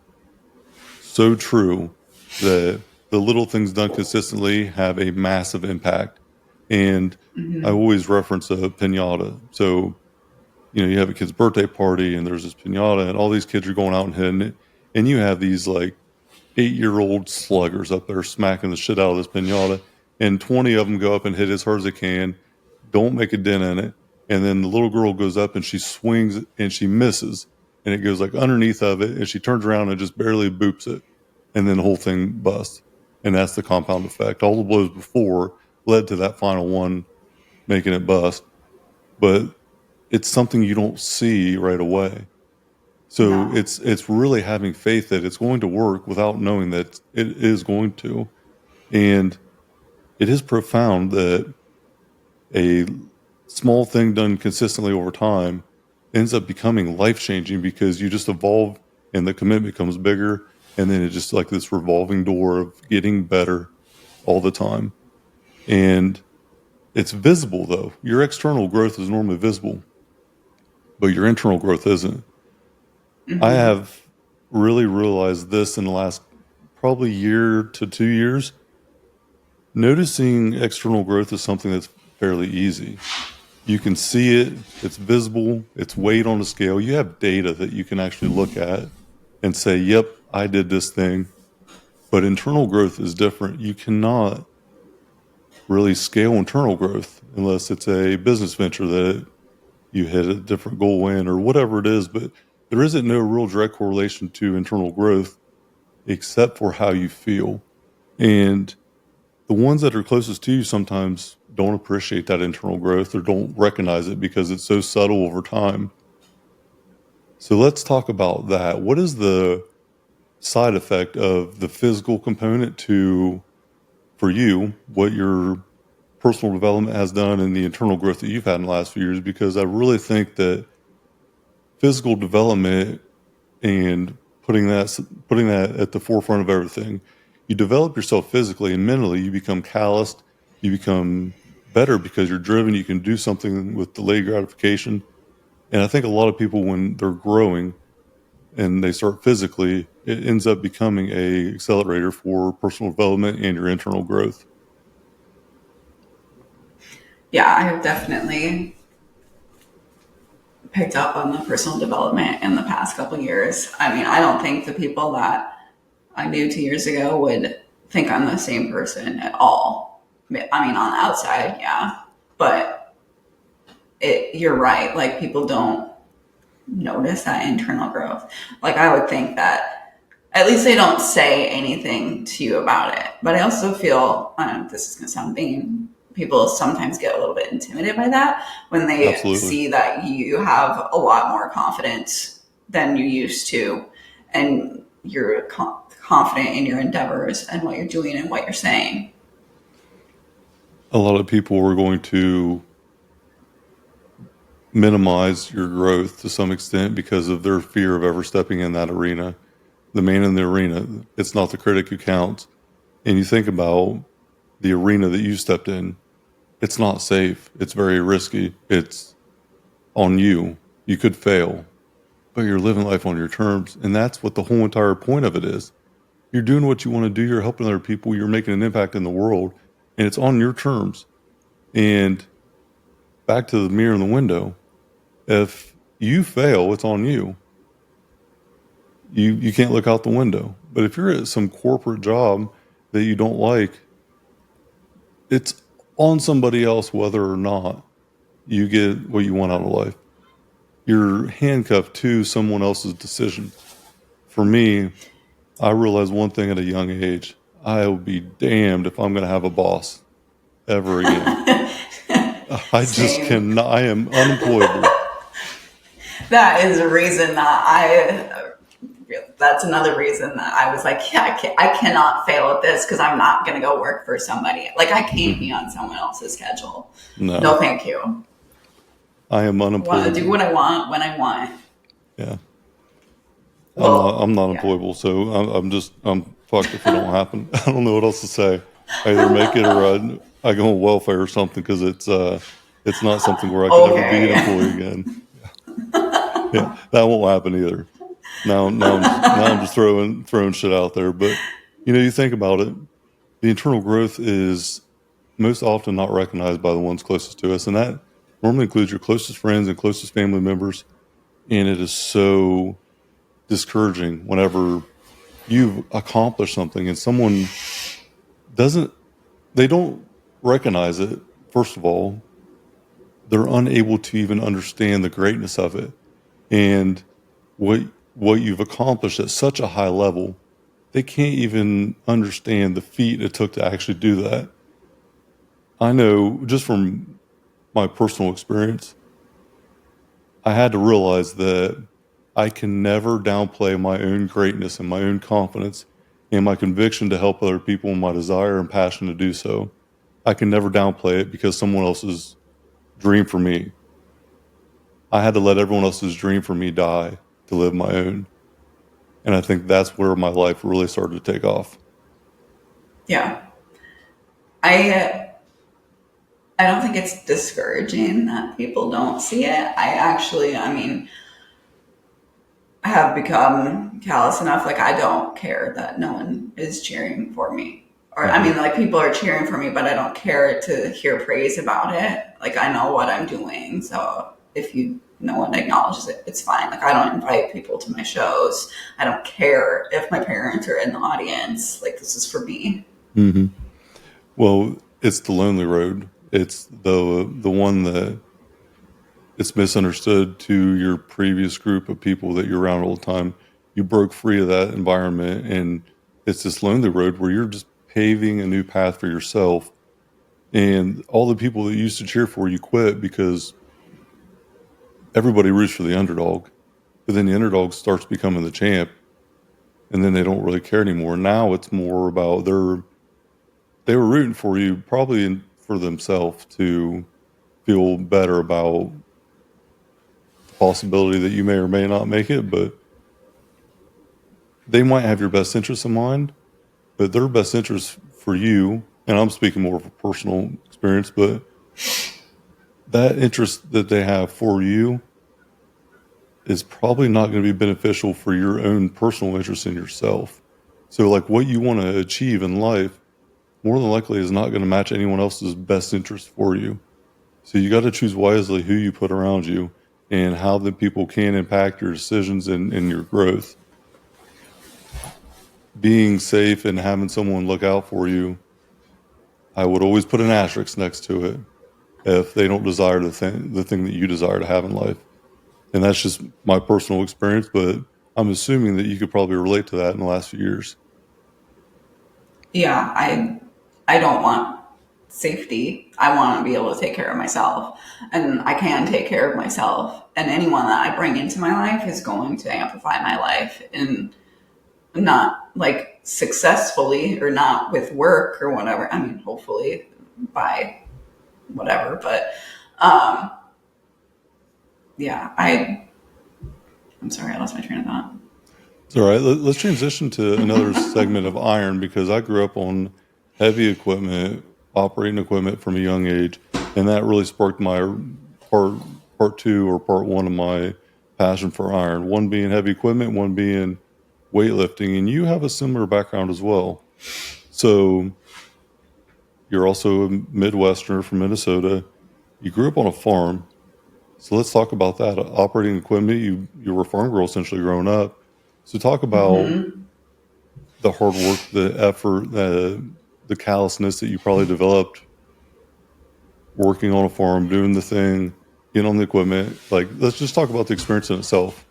Speaker 1: so true that the little things done consistently have a massive impact. And I always reference a piñata. So, you have a kid's birthday party and there's this piñata and all these kids are going out and hitting it. And you have these like 8-year-old sluggers up there smacking the shit out of this piñata. And 20 of them go up and hit as hard as they can, don't make a dent in it. And then the little girl goes up and she swings and she misses. And it goes like underneath of it. And she turns around and just barely boops it. And then the whole thing busts. And that's the compound effect. All the blows before led to that final one making it bust. But it's something you don't see right away. So it's really having faith that it's going to work without knowing that it is going to. And it is profound that a small thing done consistently over time ends up becoming life-changing because you just evolve and the commitment becomes bigger. And then it's just like this revolving door of getting better all the time. And it's visible, though. Your external growth is normally visible. but your internal growth isn't. I have really realized this in the last probably year to 2 years. Noticing external growth is something that's fairly easy. You can see it, it's visible, it's weighed on a scale. You have data that you can actually look at and say, yep, I did this thing. But internal growth is different. You cannot really scale internal growth unless it's a business venture that you hit a different goal in or whatever it is. But there isn't no real direct correlation to internal growth except for how you feel. And the ones that are closest to you sometimes don't appreciate that internal growth or don't recognize it because it's so subtle over time. So let's talk about that. What is the side effect of the physical component to, for you, what your personal development has done and the internal growth that you've had in the last few years? Because I really think that physical development and putting that at the forefront of everything, you develop yourself physically and mentally. You become calloused, you become better because you're driven. You can do something with delayed gratification. And I think a lot of people, when they're growing and they start physically, it ends up becoming a accelerator for personal development and your internal growth.
Speaker 3: Yeah, I have definitely picked up on the personal development in the past couple of years. I mean, I don't think the people that I knew 2 years ago would think I'm the same person at all. I mean, on the outside, yeah, but you're right. Like, people don't notice that internal growth. Like, I would think that at least they don't say anything to you about it. But I also feel, this is going to sound mean, people sometimes get a little bit intimidated by that when they
Speaker 1: Absolutely.
Speaker 3: see that you have a lot more confidence than you used to, and you're confident in your endeavors and what you're doing and what you're saying.
Speaker 1: A lot of people are going to minimize your growth to some extent because of their fear of ever stepping in that arena. The man in the arena, it's not the critic who counts. And you think about the arena that you stepped in, it's not safe. It's very risky. It's on you. You could fail, but you're living life on your terms. And that's what the whole entire point of it is. You're doing what you want to do. You're helping other people. You're making an impact in the world, and it's on your terms. And back to the mirror in the window, if you fail, it's on you. You can't look out the window. But if you're at some corporate job that you don't like, it's on somebody else whether or not you get what you want out of life. You're handcuffed to someone else's decision. For me, I realized one thing at a young age. I will be damned if I'm going to have a boss ever again. I just
Speaker 3: Same.
Speaker 1: cannot. I am unemployable.
Speaker 3: That is a reason that's another reason that I was like, yeah, I cannot fail at this because I'm not going to go work for somebody. Like, I can't be on someone else's schedule. No, thank you.
Speaker 1: I am
Speaker 3: I
Speaker 1: unemployable.
Speaker 3: want to do what I want when I want.
Speaker 1: Yeah.
Speaker 3: Well,
Speaker 1: I'm not employable, so I'm fucked if it don't happen. I don't know what else to say. I either make it or I go on welfare or something because it's not something where I could ever be an employee again. Yeah, that won't happen either. Now I'm just throwing shit out there. But you think about it, the internal growth is most often not recognized by the ones closest to us, and that normally includes your closest friends and closest family members. And it is so discouraging whenever you've accomplished something and someone they don't recognize it. First of all, they're unable to even understand the greatness of it and what you've accomplished at such a high level. They can't even understand the feat it took to actually do that. I know just from my personal experience, I had to realize that I can never downplay my own greatness and my own confidence and my conviction to help other people and my desire and passion to do so. I can never downplay it because someone else's dream for me. I had to let everyone else's dream for me die to live my own. And I think that's where my life really started to take off.
Speaker 3: Yeah. I I don't think it's discouraging that people don't see it. I mean, I have become callous enough. Like, I don't care that no one is cheering for me. Or, I mean, like, people are cheering for me, but I don't care to hear praise about it. Like, I know what I'm doing. So if no one acknowledges it, it's fine. Like, I don't invite people to my shows. I don't care if my parents are in the audience. Like, this is for me.
Speaker 1: Mm-hmm. Well, it's the lonely road. It's the one that it's misunderstood to your previous group of people that you're around all the time. You broke free of that environment, and it's this lonely road where you're just paving a new path for yourself. And all the people that used to cheer for you quit because everybody roots for the underdog. But then the underdog starts becoming the champ, and then they don't really care anymore. Now it's more about they were rooting for you probably for themselves to feel better about the possibility that you may or may not make it, but they might have your best interests in mind, but their best interest for you, and I'm speaking more of a personal experience, but that interest that they have for you is probably not going to be beneficial for your own personal interest in yourself. So like what you want to achieve in life more than likely is not going to match anyone else's best interest for you. So you got to choose wisely who you put around you and how the people can impact your decisions and your growth. Being safe and having someone look out for you, I would always put an asterisk next to it if they don't desire the thing that you desire to have in life. And that's just my personal experience, but I'm assuming that you could probably relate to that in the last few years.
Speaker 3: Yeah, I don't want safety. I want to be able to take care of myself, and I can take care of myself. And anyone that I bring into my life is going to amplify my life, and not like successfully or not with work or whatever. I mean, hopefully by whatever, but yeah, I'm sorry, I lost my train of thought.
Speaker 1: It's all right. Let's transition to another segment of iron, because I grew up on heavy equipment, operating equipment from a young age, and that really sparked my part two or part one of my passion for iron. One being heavy equipment, one being weightlifting, and you have a similar background as well. So you're also a Midwesterner from Minnesota. You grew up on a farm. So let's talk about that. Operating equipment, you were a farm girl essentially growing up. So talk about the hard work, the effort, the callousness that you probably developed working on a farm, doing the thing, getting on the equipment. Like, let's just talk about the experience in itself.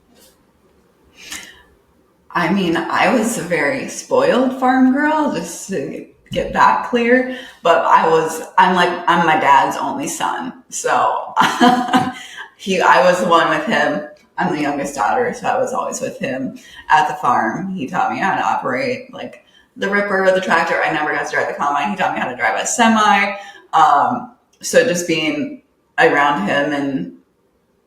Speaker 3: I mean, I was a very spoiled farm girl, just to get that clear. But I'm my dad's only son. So I was the one with him. I'm the youngest daughter, so I was always with him at the farm. He taught me how to operate like the ripper or the tractor. I never got to drive the combine. He taught me how to drive a semi. So just being around him, and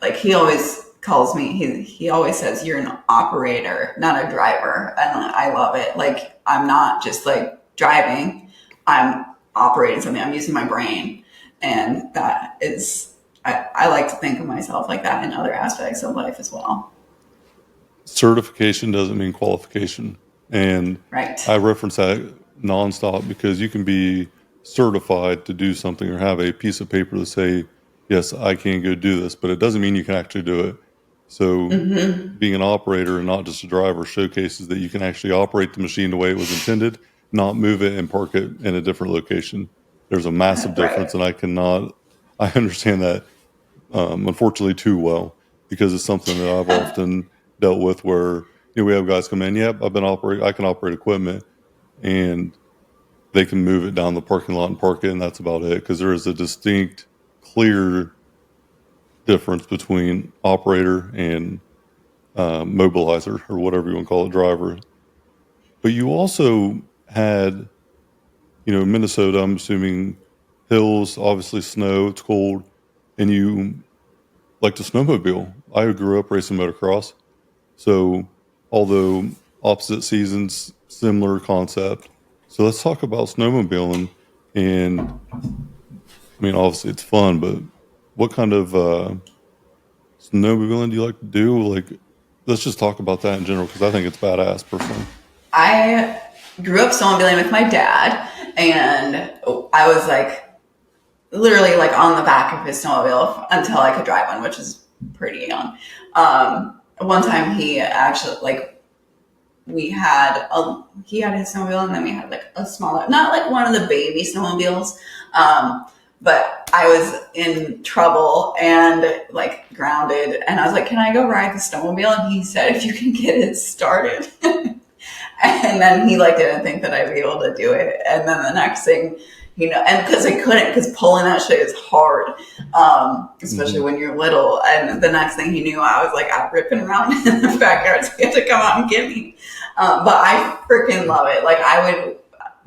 Speaker 3: like he always calls me, he always says, you're an operator, not a driver. And I love it. Like, I'm not just like driving, I'm operating something, I'm using my brain. And that is, I like to think of myself like that in other aspects of life as well.
Speaker 1: Certification doesn't mean qualification. And
Speaker 3: right.
Speaker 1: I reference that nonstop because you can be certified to do something or have a piece of paper to say, yes, I can go do this, but it doesn't mean you can actually do it. So being an operator and not just a driver showcases that you can actually operate the machine the way it was intended, not move it and park it in a different location. There's a massive difference, and I understand that unfortunately too well, because it's something that I've often dealt with where, we have guys come in, yep, I can operate equipment, and they can move it down the parking lot and park it, and that's about it, because there is a distinct, clear difference between operator and mobilizer, or whatever you want to call it, driver. But you also had, Minnesota, I'm assuming hills, obviously snow, it's cold, and you like to snowmobile. I grew up racing motocross. So although opposite seasons, similar concept. So let's talk about snowmobiling and I mean, obviously it's fun, but what kind of snowmobiling do you like to do? Like, let's just talk about that in general because I think it's badass personally.
Speaker 3: I grew up snowmobiling with my dad, and I was like literally like on the back of his snowmobile until I could drive one, which is pretty young. One time he actually like he had his snowmobile, and then we had like a smaller, not like one of the baby snowmobiles, but I was in trouble and like grounded, and I was like, "Can I go ride the snowmobile?" And he said, "If you can get it started." And then he like didn't think that I'd be able to do it. And then the next thing, and because I couldn't, because pulling that shit is hard, especially when you're little. And the next thing he knew, I was like out ripping around in the backyard. So he had to come out and get me. But I freaking love it. Like I would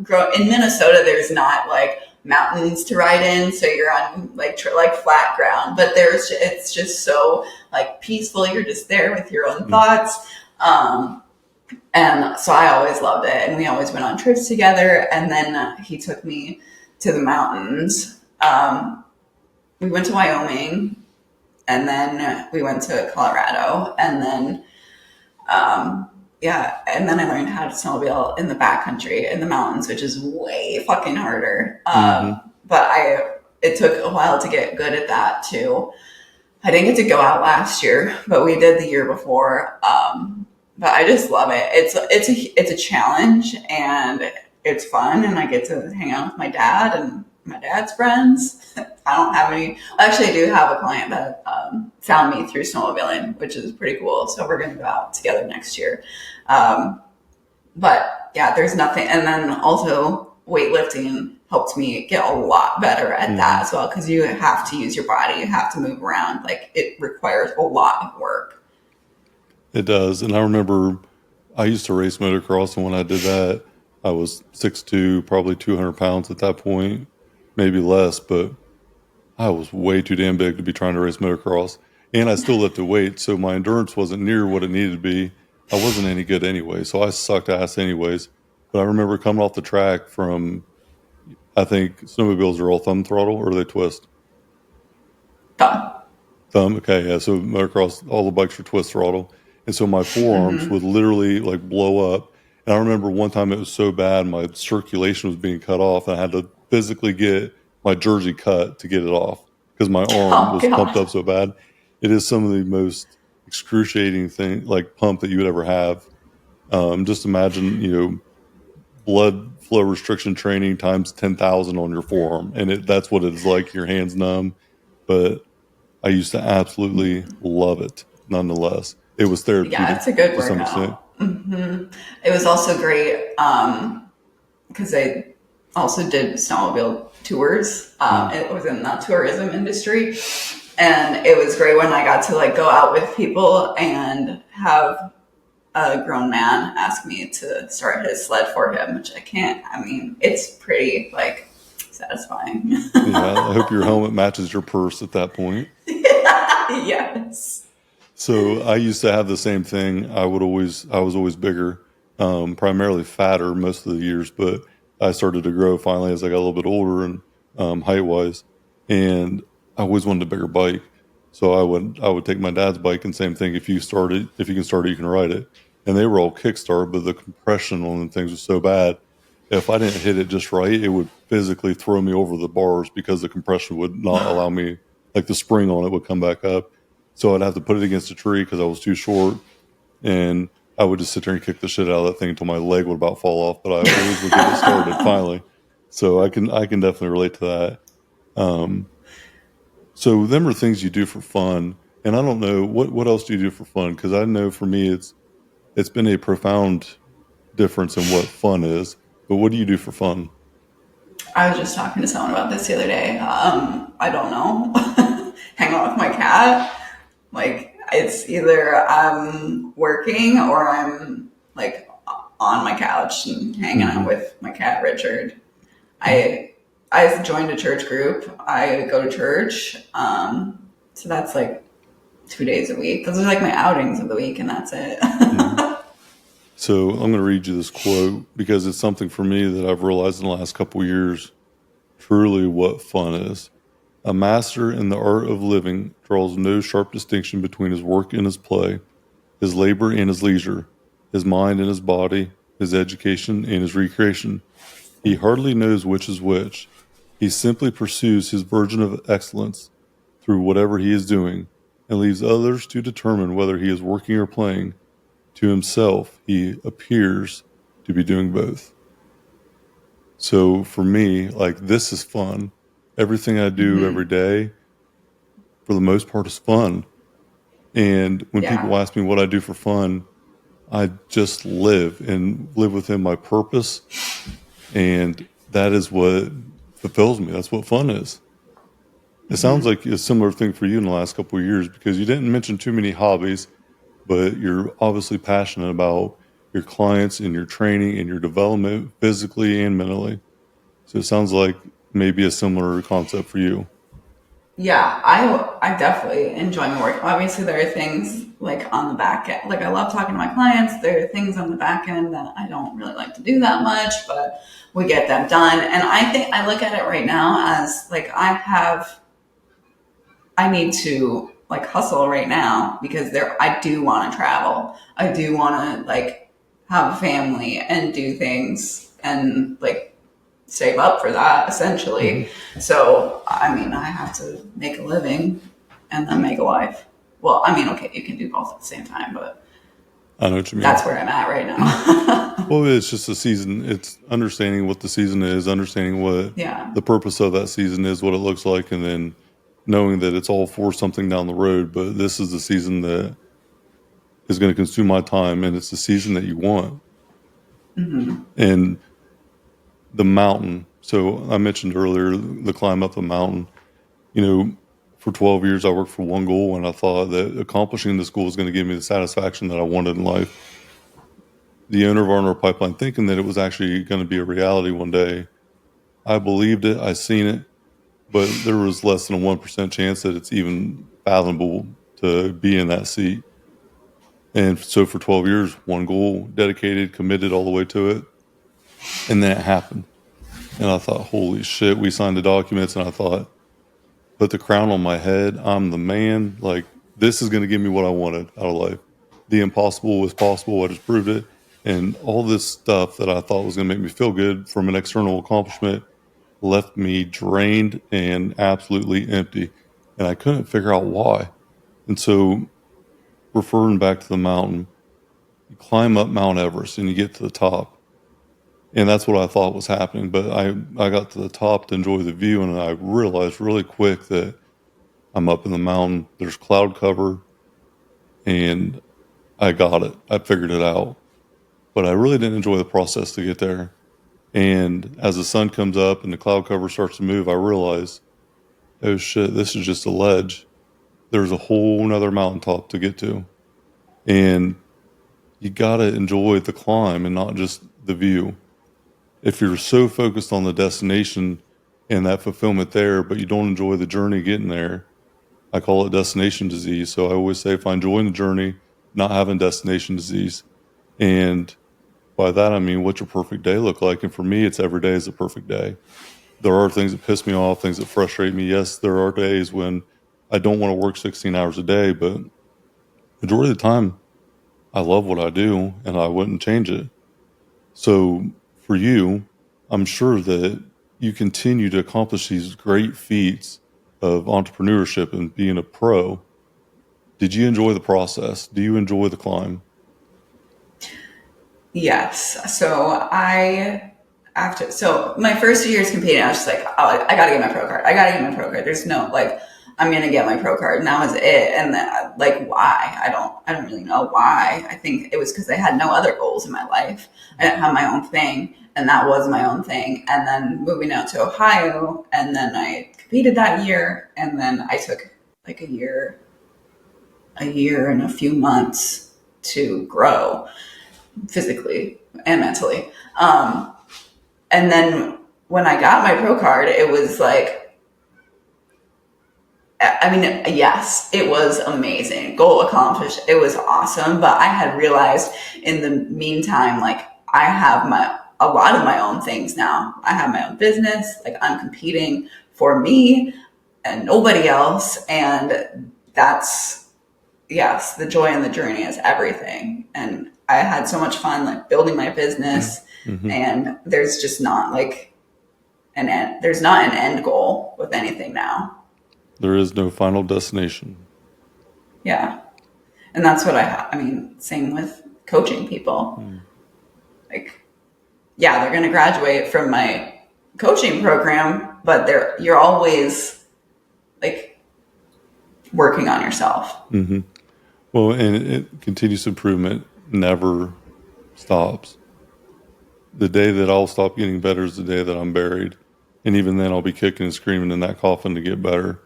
Speaker 3: grow in Minnesota. There's not like mountains to ride in, so you're on like flat ground. But it's just so like peaceful. You're just there with your own thoughts. And so I always loved it. And we always went on trips together. And then he took me to the mountains. We went to Wyoming, and then we went to Colorado. And then, and then I learned how to snowmobile in the backcountry in the mountains, which is way fucking harder. But it took a while to get good at that too. I didn't get to go out last year, but we did the year before. But I just love it. It's a challenge, and it's fun, and I get to hang out with my dad and my dad's friends. I don't have any. Actually, I do have a client that found me through snowmobiling, which is pretty cool. So we're going to go out together next year. But yeah, there's nothing. And then also weightlifting helped me get a lot better at that as well, because you have to use your body. You have to move around. Like it requires a lot of work.
Speaker 1: It does. And I remember I used to race motocross, and when I did that, I was 6'2", probably 200 pounds at that point, maybe less, but I was way too damn big to be trying to race motocross. And I still lifted weight, so my endurance wasn't near what it needed to be. I wasn't any good anyway, so I sucked ass anyways. But I remember coming off the track from, I think snowmobiles are all thumb throttle, or they twist? Thumb, okay, yeah. So motocross, all the bikes are twist throttle. And so my forearms would literally like blow up. And I remember one time it was so bad, my circulation was being cut off. And I had to physically get my jersey cut to get it off because my arm was pumped up so bad. It is some of the most excruciating thing, like pump that you would ever have. Just imagine, blood flow restriction training times 10,000 on your forearm. And that's what it's like. Your hand's numb. But I used to absolutely love it nonetheless. It was therapeutic.
Speaker 3: Yeah, it's a good workout. It was also great because I also did snowmobile tours. It was in the tourism industry, and it was great when I got to like go out with people and have a grown man ask me to start his sled for him, which I can't. I mean, it's pretty like satisfying.
Speaker 1: Yeah, I hope your helmet matches your purse at that point.
Speaker 3: Yes.
Speaker 1: So I used to have the same thing. I was always bigger, primarily fatter most of the years, but I started to grow finally as I got a little bit older and height wise, and I always wanted a bigger bike. So I would take my dad's bike, and same thing. If you can start it, you can ride it. And they were all kickstart, but the compression on the things was so bad. If I didn't hit it just right, it would physically throw me over the bars because the compression would not allow me, like the spring on it would come back up. So I'd have to put it against a tree because I was too short, and I would just sit there and kick the shit out of that thing until my leg would about fall off. But I always would get it started finally. So I can definitely relate to that. So them are things you do for fun, and I don't know what else do you do for fun, because I know for me it's been a profound difference in what fun is. But what do you do for fun?
Speaker 3: I was just talking to someone about this the other day. I don't know. Hang out with my cat. Like, it's either I'm working or I'm like on my couch and hanging out with my cat, Richard. I joined a church group. I go to church. So that's like 2 days a week. Those are like my outings of the week, and that's it.
Speaker 1: So I'm going to read you this quote because it's something for me that I've realized in the last couple of years, truly what fun is. A master in the art of living draws no sharp distinction between his work and his play, his labor and his leisure, his mind and his body, his education and his recreation. He hardly knows which is which. He simply pursues his version of excellence through whatever he is doing, and leaves others to determine whether he is working or playing. To himself, he appears to be doing both. So for me, like, this is fun. Everything I do every day, for the most part, is fun. And when people ask me what I do for fun, I just live within my purpose. And that is what fulfills me. That's what fun is. It sounds like a similar thing for you in the last couple of years, because you didn't mention too many hobbies, but you're obviously passionate about your clients and your training and your development physically and mentally. So it sounds like maybe a similar concept for you.
Speaker 3: Yeah, I definitely enjoy my work. Obviously, there are things like on the back end. Like, I love talking to my clients. There are things on the back end that I don't really like to do that much, but we get them done. And I think I look at it right now as like I need to like hustle right now, because I do want to travel. I do want to like have a family and do things and like save up for that, essentially. So, I mean, I have to make a living and then make a life. Well, I mean, okay, you can do both at the same time, but
Speaker 1: I know what you mean.
Speaker 3: that's where I'm at right now.
Speaker 1: Well, it's just a season. It's understanding what the season is, understanding what the purpose of that season is, what it looks like, and then knowing that it's all for something down the road. But this is the season that is going to consume my time, and it's the season that you want. And the mountain. So I mentioned earlier the climb up the mountain. You know, for 12 years I worked for one goal, and I thought that accomplishing this goal was going to give me the satisfaction that I wanted in life. The owner of R&R Pipeline, thinking that it was actually going to be a reality one day, I believed it, I seen it, but there was less than a 1% chance that it's even fathomable to be in that seat. And so for 12 years, one goal, dedicated, committed all the way to it. And then it happened. And I thought, holy shit, we signed the documents, and I thought, put the crown on my head. I'm the man. Like, this is going to give me what I wanted out of life. The impossible was possible. I just proved it. And all this stuff that I thought was going to make me feel good from an external accomplishment left me drained and absolutely empty. And I couldn't figure out why. And so, referring back to the mountain, you climb up Mount Everest and you get to the top. And that's what I thought was happening. But I got to the top to enjoy the view, and I realized really quick that I'm up in the mountain. There's cloud cover, and I got it. I figured it out. But I really didn't enjoy the process to get there. And as the sun comes up and the cloud cover starts to move, I realize, oh shit, this is just a ledge. There's a whole nother mountaintop to get to. And you got to enjoy the climb and not just the view. If you're so focused on the destination and that fulfillment there, but you don't enjoy the journey getting there, I call it destination disease. So I always say, if I enjoy the journey, not having destination disease. And by that, I mean, what's your perfect day look like? And for me, it's every day is a perfect day. There are things that piss me off, things that frustrate me. Yes, there are days when I don't want to work 16 hours a day, but majority of the time, I love what I do, and I wouldn't change it. So for you, I'm sure that you continue to accomplish these great feats of entrepreneurship and being a pro. Did you enjoy the process? Do you enjoy the climb?
Speaker 3: Yes. So my first 2 years competing, I was just like, oh, I gotta get my pro card. I gotta get my pro card. There's no, like, I'm gonna get my pro card, and that was it. And then, like, why? I don't really know why. I think it was because I had no other goals in my life. I didn't have my own thing, and that was my own thing. And then moving out to Ohio, and then I competed that year, and then I took like a year and a few months to grow physically and mentally. And then when I got my pro card, it was like, I mean, yes, it was amazing. Goal accomplished. It was awesome. But I had realized in the meantime, like, I have a lot of my own things now. I have my own business. Like, I'm competing for me. and nobody else. And that's, yes, the joy in the journey is everything. And I had so much fun like building my business, and there's just not like there's not an end goal with anything now.
Speaker 1: There is no final destination.
Speaker 3: Yeah. And that's what I mean, same with coaching people. Like, yeah, they're going to graduate from my coaching program, but you're always like working on yourself.
Speaker 1: Well, and continuous improvement never stops. The day that I'll stop getting better is the day that I'm buried. And even then I'll be kicking and screaming in that coffin to get better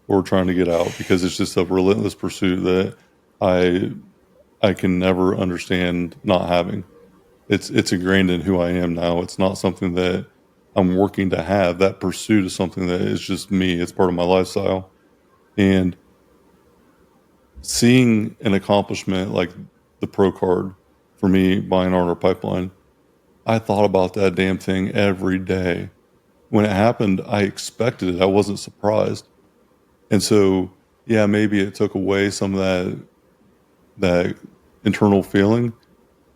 Speaker 1: or trying to get out, because it's just a relentless pursuit that I can never understand not having. It's ingrained in who I am now. It's not something that I'm working to have. That pursuit is something that is just me. It's part of my lifestyle. And seeing an accomplishment like the pro card for me buying R&R Pipeline, I thought about that damn thing every day. When it happened, I expected it. I wasn't surprised. And so, yeah, maybe it took away some of that internal feeling,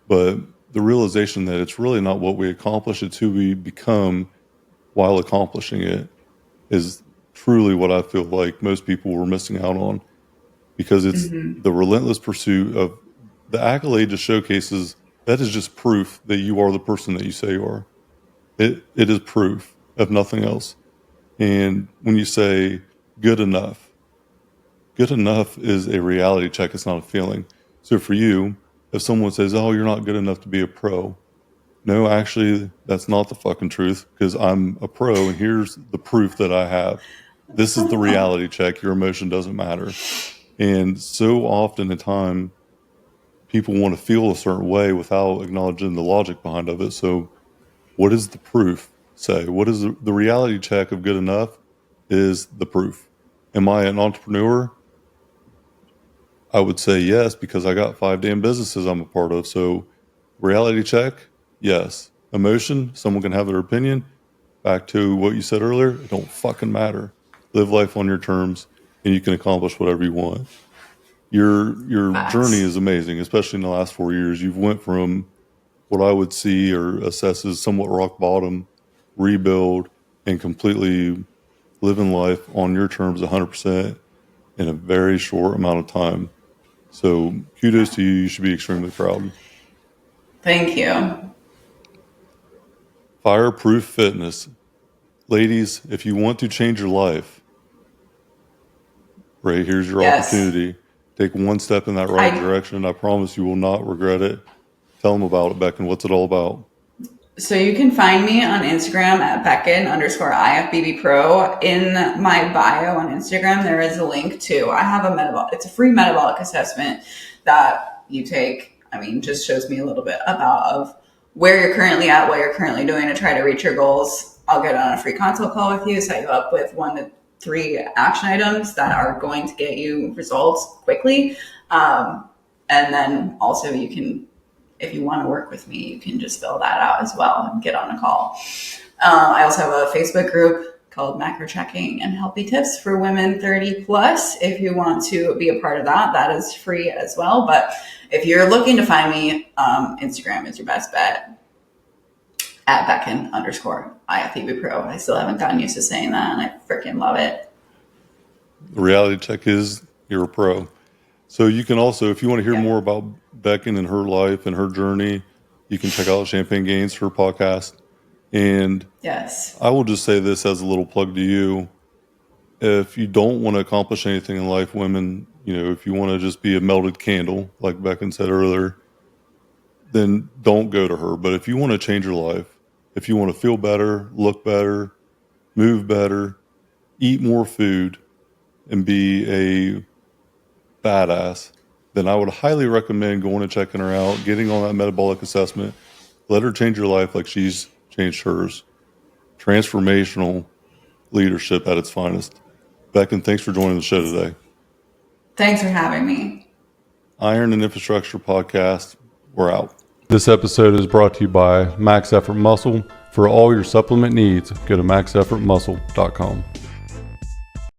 Speaker 1: but the realization that it's really not what we accomplish, it's who we become while accomplishing it is truly what I feel like most people were missing out on, because it's the relentless pursuit of the accolade just showcases that is just proof that you are the person that you say you are. It is proof of nothing else. And when you say good enough is a reality check. It's not a feeling. So for you, if someone says, oh, you're not good enough to be a pro. No, actually, that's not the fucking truth, because I'm a pro and here's the proof that I have. This is the reality check. Your emotion doesn't matter. And so often in time, people want to feel a certain way without acknowledging the logic behind of it. So what does the proof say? What is the reality check of good enough is the proof. Am I an entrepreneur? I would say yes, because I got 5 damn businesses I'm a part of. So reality check, yes. Emotion, someone can have their opinion. Back to what you said earlier, it don't fucking matter. Live life on your terms and you can accomplish whatever you want. Your journey is amazing, especially in the last 4 years. You've went from what I would see or assess as somewhat rock bottom, rebuild, and completely living life on your terms 100% in a very short amount of time. So kudos to you. You should be extremely proud.
Speaker 3: Thank you.
Speaker 1: Fireproof fitness. Ladies, if you want to change your life, right, here's your opportunity. Take one step in that right direction. I promise you will not regret it. Tell them about it, Beckyn. What's it all about?
Speaker 3: So you can find me on Instagram at Beckyn_IFBB Pro. In my bio on Instagram, there is a link to, I have it's a free metabolic assessment that you take. I mean, just shows me a little bit of where you're currently at, what you're currently doing to try to reach your goals. I'll get on a free consult call with you, set you up with 1 to 3 action items that are going to get you results quickly. And then also you can, if you want to work with me, you can just fill that out as well and get on a call. I also have a Facebook group called Macro Checking and Healthy Tips for Women 30 Plus. If you want to be a part of that, that is free as well. But if you're looking to find me, Instagram is your best bet at Beckyn_IFBB Pro. I still haven't gotten used to saying that, and I freaking love it.
Speaker 1: The reality check is you're a pro. So you can also, if you want to hear more about Beckyn and her life and her journey, you can check out Champagne Gains, her podcast. And
Speaker 3: yes,
Speaker 1: I will just say this as a little plug to you. If you don't want to accomplish anything in life, women, if you want to just be a melted candle, like Beckyn said earlier, then don't go to her. But if you want to change your life, if you want to feel better, look better, move better, eat more food, and be a badass, then I would highly recommend going and checking her out, getting on that metabolic assessment. Let her change your life like she's changed hers. Transformational leadership at its finest. Beckyn, thanks for joining the show today.
Speaker 3: Thanks for having me.
Speaker 1: Iron and Infrastructure Podcast. We're out. This episode is brought to you by Max Effort Muscle. For all your supplement needs, go to maxeffortmuscle.com.